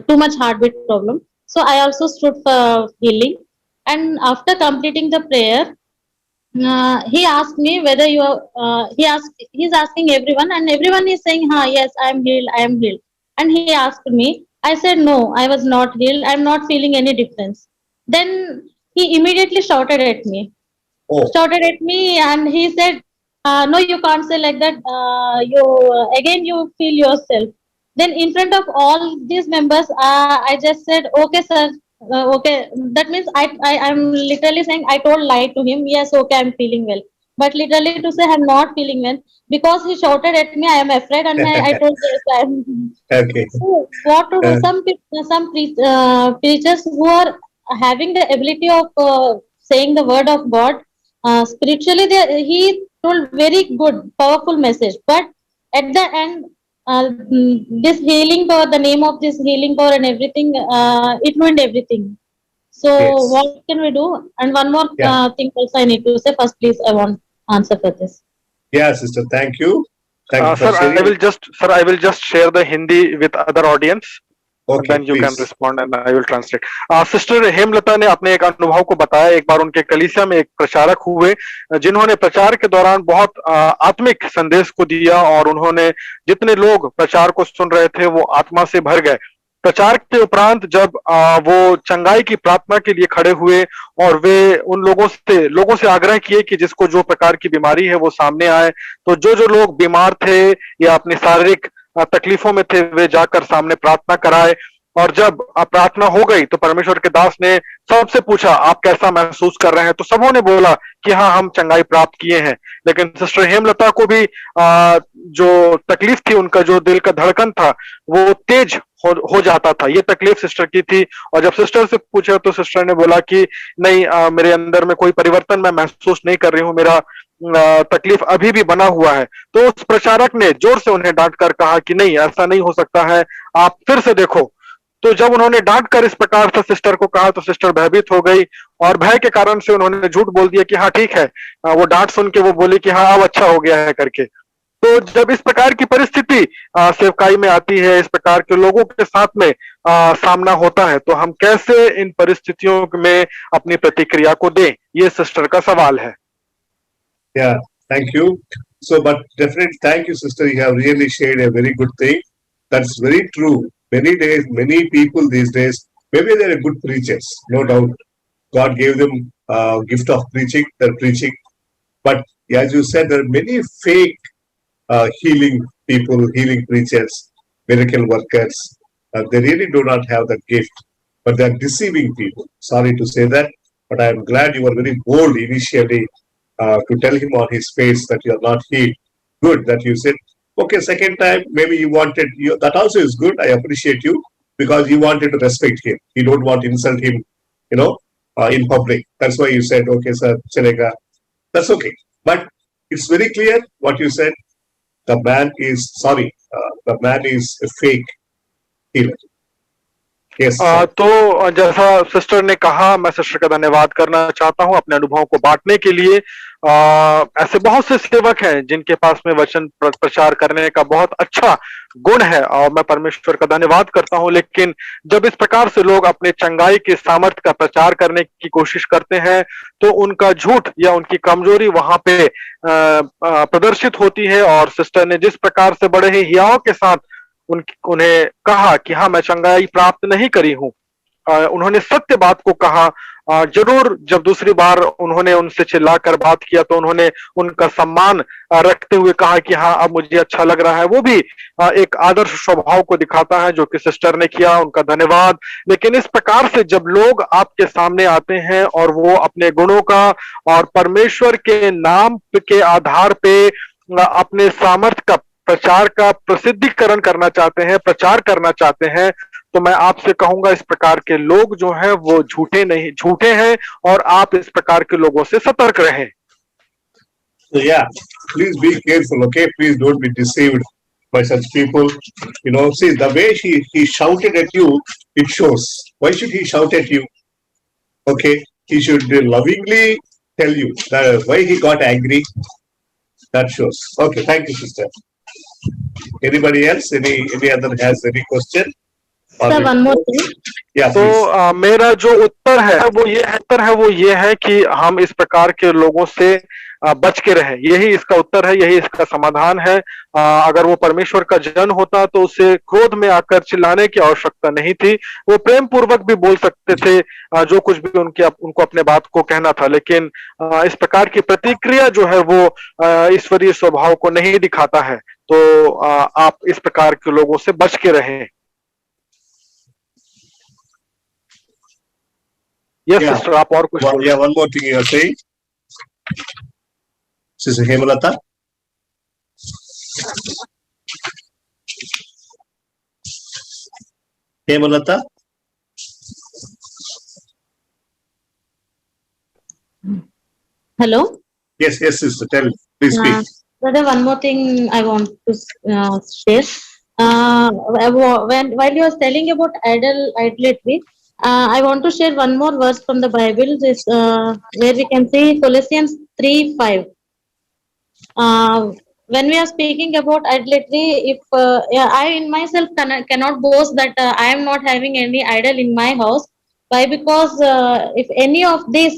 D: too much heartbeat problem. So I also stood for healing, and after completing the prayer, he asked me whether you are, he's asking everyone, and everyone is saying, ha, yes, I am healed, I am healed. And he asked me, I said, no, I was not healed, I'm not feeling any difference. Then he immediately shouted at me,
B: Oh,
D: and he said, no, you can't say like that, you again you feel yourself. Then in front of all these members, I just said, okay sir, okay, that means I'm literally saying, I told lie to him, yes, okay, I'm feeling well, but literally to say I'm not feeling well, because he shouted at me, I am afraid, and I told, yes, I'm.
B: okay.
D: So what to do?
B: Uh,
D: Preachers who are having the ability of saying the word of God, spiritually, he told very good, powerful message. But at the end, this healing power, the name of this healing power and everything, it ruined everything. So
B: yes.
D: what can we do? And one more
B: Yeah.
D: thing also I need to say. First, please, I want answer for this.
B: Yeah, sister. Thank you. Thank you for
C: Sir,
B: sharing.
C: I will just share the Hindi with other audience.
B: Okay,
C: Then you can
B: please.
C: respond and I will translate. Sister Hemlata ने अपने एक अनुभव को बताया। एक बार उनके कलीसिया में एक प्रचारक हुए जिन्होंने प्रचार के दौरान बहुत आत्मिक संदेश को दिया और उन्होंने जितने लोग प्रचार को सुन रहे थे वो आत्मा से भर गए। प्रचार के उपरांत जब वो चंगाई की प्रार्थना के लिए खड़े हुए और वे उन लोगों से आग्रह किए कि जिसको जो प्रकार की बीमारी है वो सामने आए, तो जो लोग बीमार थे या अपनी शारीरिक तकलीफों में थे वे जाकर सामने प्रार्थना कराए। और जब प्रार्थना हो गई तो परमेश्वर के दास ने सबसे पूछा, आप कैसा महसूस कर रहे हैं? तो सबों ने बोला कि हाँ, हम चंगाई प्राप्त किए हैं। लेकिन सिस्टर हेमलता को भी जो तकलीफ थी, उनका जो दिल का धड़कन था वो तेज हो जाता था। ये तकलीफ सिस्टर की थी। और जब सिस्टर से पूछा तो सिस्टर ने बोला कि नहीं, मेरे अंदर में कोई परिवर्तन मैं महसूस नहीं कर रही हूँ, मेरा तकलीफ अभी भी बना हुआ है। तो उस प्रचारक ने जोर से उन्हें डांट कर कहा कि नहीं, ऐसा नहीं हो सकता है, आप फिर से देखो। तो जब उन्होंने डांट कर इस प्रकार से सिस्टर को कहा तो सिस्टर भयभीत हो गई और भय के कारण से उन्होंने झूठ बोल दिया कि हाँ ठीक है। वो डांट सुन के वो बोली कि हाँ अब अच्छा हो गया है करके। तो जब इस प्रकार की परिस्थिति सेवकाई में आती है, इस प्रकार के लोगों के साथ में सामना होता है, तो हम कैसे इन परिस्थितियों में अपनी प्रतिक्रिया को दें, ये सिस्टर का सवाल है।
B: Yeah, thank you. So, but definitely, thank you, sister. You have really shared a very good thing. That's very true. Many people these days, maybe they're good preachers, no doubt. God gave them gift of preaching, they're preaching. But as you said, there are many fake healing people, healing preachers, miracle workers. They really do not have that gift, but they're deceiving people. Sorry to say that, but I'm glad you were very bold initially to tell him on his face that you're not healed. Good that you said, okay, second time, maybe you wanted, that also is good. I appreciate you because you wanted to respect him. You don't want to insult him, in public. That's why you said, okay, sir, chalega. That's okay. But it's very clear what you said. The man is sorry. The man is a fake healer. Yes. Sir.
C: तो जैसा sister ने कहा, मैं sister का धन्यवाद करना चाहता हूं अपने अनुभवों को बांटने के लिए। ऐसे बहुत से सेवक हैं जिनके पास में वचन प्रचार करने का बहुत अच्छा गुण है और मैं परमेश्वर का धन्यवाद करता हूं, लेकिन जब इस प्रकार से लोग अपने चंगाई के सामर्थ्य का प्रचार करने की कोशिश करते हैं तो उनका झूठ या उनकी कमजोरी वहां पे प्रदर्शित होती है। और सिस्टर ने जिस प्रकार से बड़े ही हियाव के साथ उन्हें कहा कि हाँ, मैं चंगाई प्राप्त नहीं करी हूं, उन्होंने सत्य बात को कहा। जरूर जब दूसरी बार उन्होंने उनसे चिल्लाकर बात किया तो उन्होंने उनका सम्मान रखते हुए कहा कि हाँ, अब मुझे अच्छा लग रहा है। वो भी एक आदर्श स्वभाव को दिखाता है जो कि सिस्टर ने किया, उनका धन्यवाद। लेकिन इस प्रकार से जब लोग आपके सामने आते हैं और वो अपने गुणों का और परमेश्वर के नाम के आधार पे अपने सामर्थ्य का प्रचार का प्रसिद्धीकरण करना चाहते हैं, प्रचार करना चाहते हैं, तो मैं आपसे कहूंगा इस प्रकार के लोग जो हैं वो झूठे हैं और आप इस प्रकार के लोगों से सतर्क रहें।
B: So yeah, please be careful, okay? Please don't be deceived by such people. You know, see the way he shouted at you, it shows. Why should he shout at you? Okay, he should lovingly tell you that why he got angry. That shows. Okay, thank you, sister. Anybody else? Any other has any question?
D: Sir, one more thing.
B: Yeah,
C: तो मेरा जो उत्तर है वो ये है कि हम इस प्रकार के लोगों से बच के रहें। यही इसका उत्तर है, यही इसका समाधान है। अगर वो परमेश्वर का जन होता तो उसे क्रोध में आकर चिल्लाने की आवश्यकता नहीं थी, वो प्रेम पूर्वक भी बोल सकते थे जो कुछ भी उनको अपने बात को कहना था। लेकिन इस प्रकार की प्रतिक्रिया जो है वो ईश्वरीय स्वभाव को नहीं दिखाता है। तो आप इस प्रकार के लोगों से बच के रहें। Yes,
B: yeah.
C: sister, आप और कुछ बोलिए।
B: Yeah, one more thing you are saying. Sister Hemalata. Hemalata.
D: Hello.
B: Yes, sister. Tell me. Please speak.
D: Brother, one more thing I want to share. While you are telling about idolatry, I want to share one more verse from the Bible, where we can see Colossians 3:5. When we are speaking about idolatry, if I in myself cannot boast that I am not having any idol in my house. Why? Because if any of this,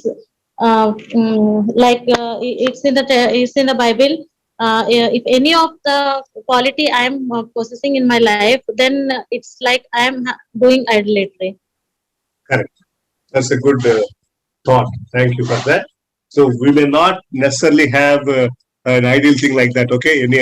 D: it's in the Bible. If any of the quality I am possessing in my life, then it's like I am doing idolatry. Correct.
B: That's a good thought. Thank you for that. So we may not necessarily have an ideal thing like that. Okay, any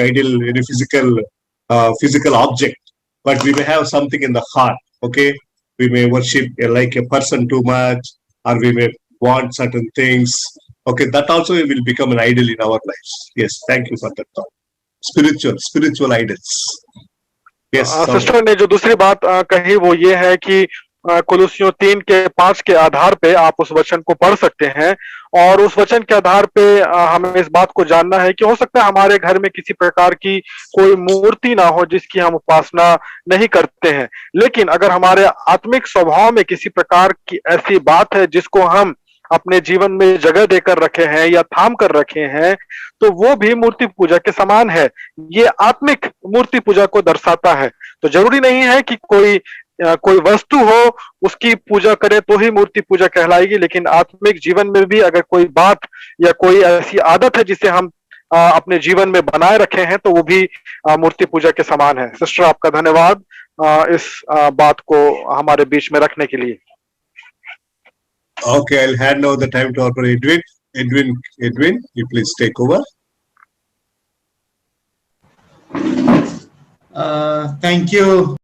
B: physical object, but we may have something in the heart. Okay, we may worship like a person too much, or we may want certain things. Okay, that also will become an idol in our lives. Yes, thank you for that thought. Spiritual idols. Yes.
C: Sister ने जो दूसरी बात कही वो ये है कि कोलोसियों 3:5 के आधार पे आप उस वचन को पढ़ सकते हैं और उस वचन के आधार पे हमें इस बात को जानना है कि हो सकता है हमारे घर में किसी प्रकार की कोई मूर्ति ना हो जिसकी हम उपासना नहीं करते हैं, लेकिन अगर हमारे आत्मिक स्वभाव में किसी प्रकार की ऐसी बात है जिसको हम अपने जीवन में जगह देकर रखे हैं या थाम कर रखे हैं, तो वो भी मूर्ति पूजा के समान है। ये आत्मिक मूर्ति पूजा को दर्शाता है। तो जरूरी नहीं है कि कोई वस्तु हो उसकी पूजा करे तो ही मूर्ति पूजा कहलाएगी, लेकिन आत्मिक जीवन में भी अगर कोई बात या कोई ऐसी आदत है जिसे हम अपने जीवन में बनाए रखे हैं तो वो भी मूर्ति पूजा के समान है। सिस्टर, आपका धन्यवाद इस बात को हमारे बीच में रखने के लिए।
B: Okay, I'll hand over the time to our Edwin. Edwin, you please take over.
A: Thank you.